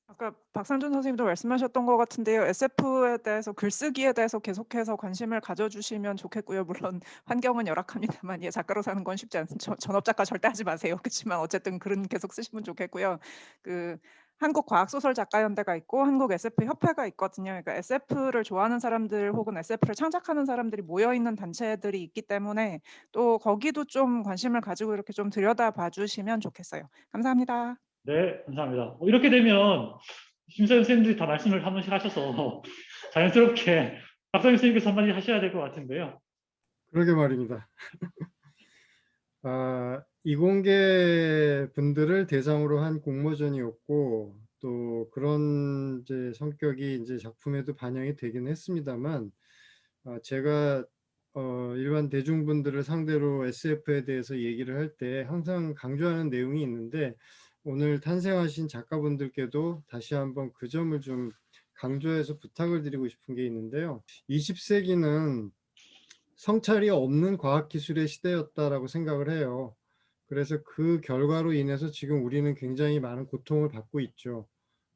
아까 박상준 선생님도 말씀하셨던 것 같은데요. SF에 대해서 글쓰기에 대해서 계속해서 관심을 가져주시면 좋겠고요. 물론 환경은 열악합니다만 작가로 사는 건 쉽지 않죠. 전업 작가 절대 하지 마세요. 그렇지만 어쨌든 글은 계속 쓰시면 좋겠고요. 한국 과학소설 작가연대가 있고 한국 SF 협회가 있거든요. 그러니까 SF를 좋아하는 사람들 혹은 SF를 창작하는 사람들이 모여 있는 단체들이 있기 때문에 또 거기도 좀 관심을 가지고 이렇게 좀 들여다봐 주시면 좋겠어요. 감사합니다. 네, 감사합니다. 이렇게 되면 심사위원 선생님들이 다 말씀을 한 번씩 하셔서 자연스럽게 박상현 선생님께서 한마디 하셔야 될 것 같은데요. 그러게 말입니다. 이공계 분들을 대상으로 한 공모전이었고 또 그런 이제 성격이 이제 작품에도 반영이 되긴 했습니다만 제가 일반 대중분들을 상대로 SF에 대해서 얘기를 할 때 항상 강조하는 내용이 있는데 오늘 탄생하신 작가분들께도 다시 한번 그 점을 좀 강조해서 부탁을 드리고 싶은 게 있는데요. 20세기는 성찰이 없는 과학기술의 시대였다라고 생각을 해요. 그래서 그 결과로 인해서 지금 우리는 굉장히 많은 고통을 받고 있죠.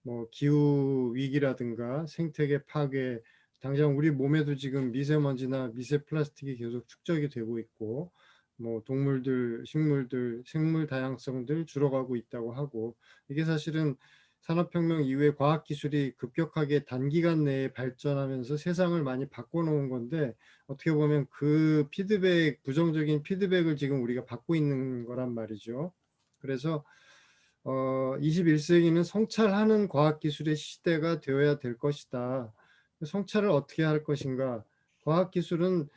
뭐 기후 위기라든가 생태계 파괴, 당장 우리 몸에도 지금 미세먼지나 미세 플라스틱이 계속 축적이 되고 있고 뭐 동물들, 식물들, 생물 다양성들 줄어가고 있다고 하고 이게 사실은 산업혁명 이후에 과학기술이 급격하게 단기간 내에 발전하면서 세상을 많이 바꿔놓은 건데 어떻게 보면 그 부정적인 피드백을 지금 우리가 받고 있는 거란 말이죠. 그래서 21세기는 성찰하는 과학기술의 시대가 되어야 될 것이다. 성찰을 어떻게 할 것인가? 과학기술은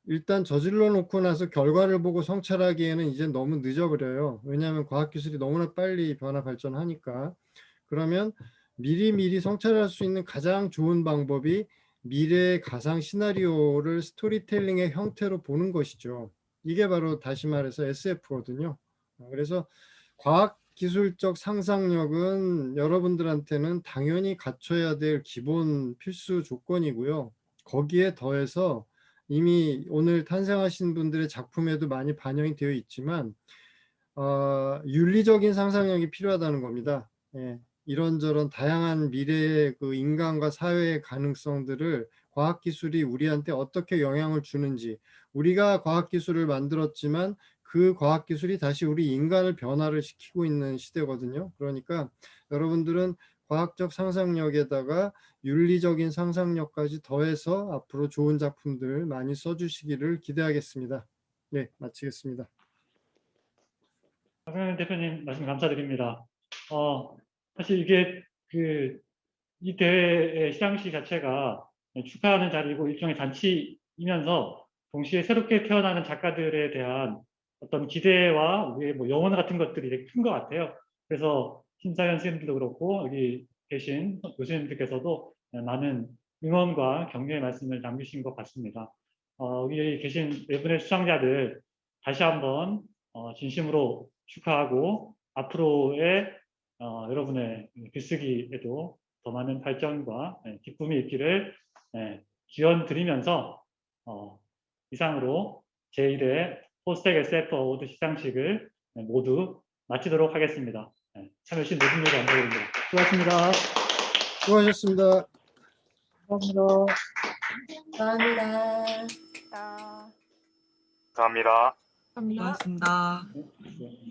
일단 저질러 놓고 나서 결과를 보고 성찰하기에는 이제 너무 늦어버려요. 왜냐하면 과학기술이 너무나 빨리 변화 발전하니까. 그러면 미리미리 성찰할 수 있는 가장 좋은 방법이 미래의 가상 시나리오를 스토리텔링의 형태로 보는 것이죠. 이게 바로 다시 말해서 SF거든요. 그래서 과학기술적 상상력은 여러분들한테는 당연히 갖춰야 될 기본 필수 조건이고요. 거기에 더해서 이미 오늘 탄생하신 분들의 작품에도 많이 반영이 되어 있지만 윤리적인 상상력이 필요하다는 겁니다. 예. 이런저런 다양한 미래의 그 인간과 사회의 가능성들을 과학기술이 우리한테 어떻게 영향을 주는지, 우리가 과학기술을 만들었지만 그 과학기술이 다시 우리 인간을 변화를 시키고 있는 시대거든요. 그러니까 여러분들은 과학적 상상력에다가 윤리적인 상상력까지 더해서 앞으로 좋은 작품들 많이 써주시기를 기대하겠습니다. 네, 마치겠습니다. 박상현 대표님 말씀 감사드립니다. 사실 이게 이 대회의 시상식 자체가 축하하는 자리고 일종의 잔치이면서 동시에 새롭게 태어나는 작가들에 대한 어떤 기대와 우리의 뭐 영혼 같은 것들이 되게 큰 것 같아요. 그래서 심사위원 선생님들도 그렇고 여기 계신 교수님들께서도 많은 응원과 격려의 말씀을 남기신 것 같습니다. 여기 계신 네 분의 수상자들 다시 한번 진심으로 축하하고 앞으로의 여러분의 글쓰기에도 더 많은 발전과 기쁨이 있기를 기원 드리면서 이상으로 제1회 포스텍 SF 어워드 시상식을 모두 마치도록 하겠습니다. 참여해주신 모든 분들 감사드립니다. 수고하셨습니다. 수고하셨습니다. 감사합니다. 감사합니다. 감사합니다. 고맙습니다. 네.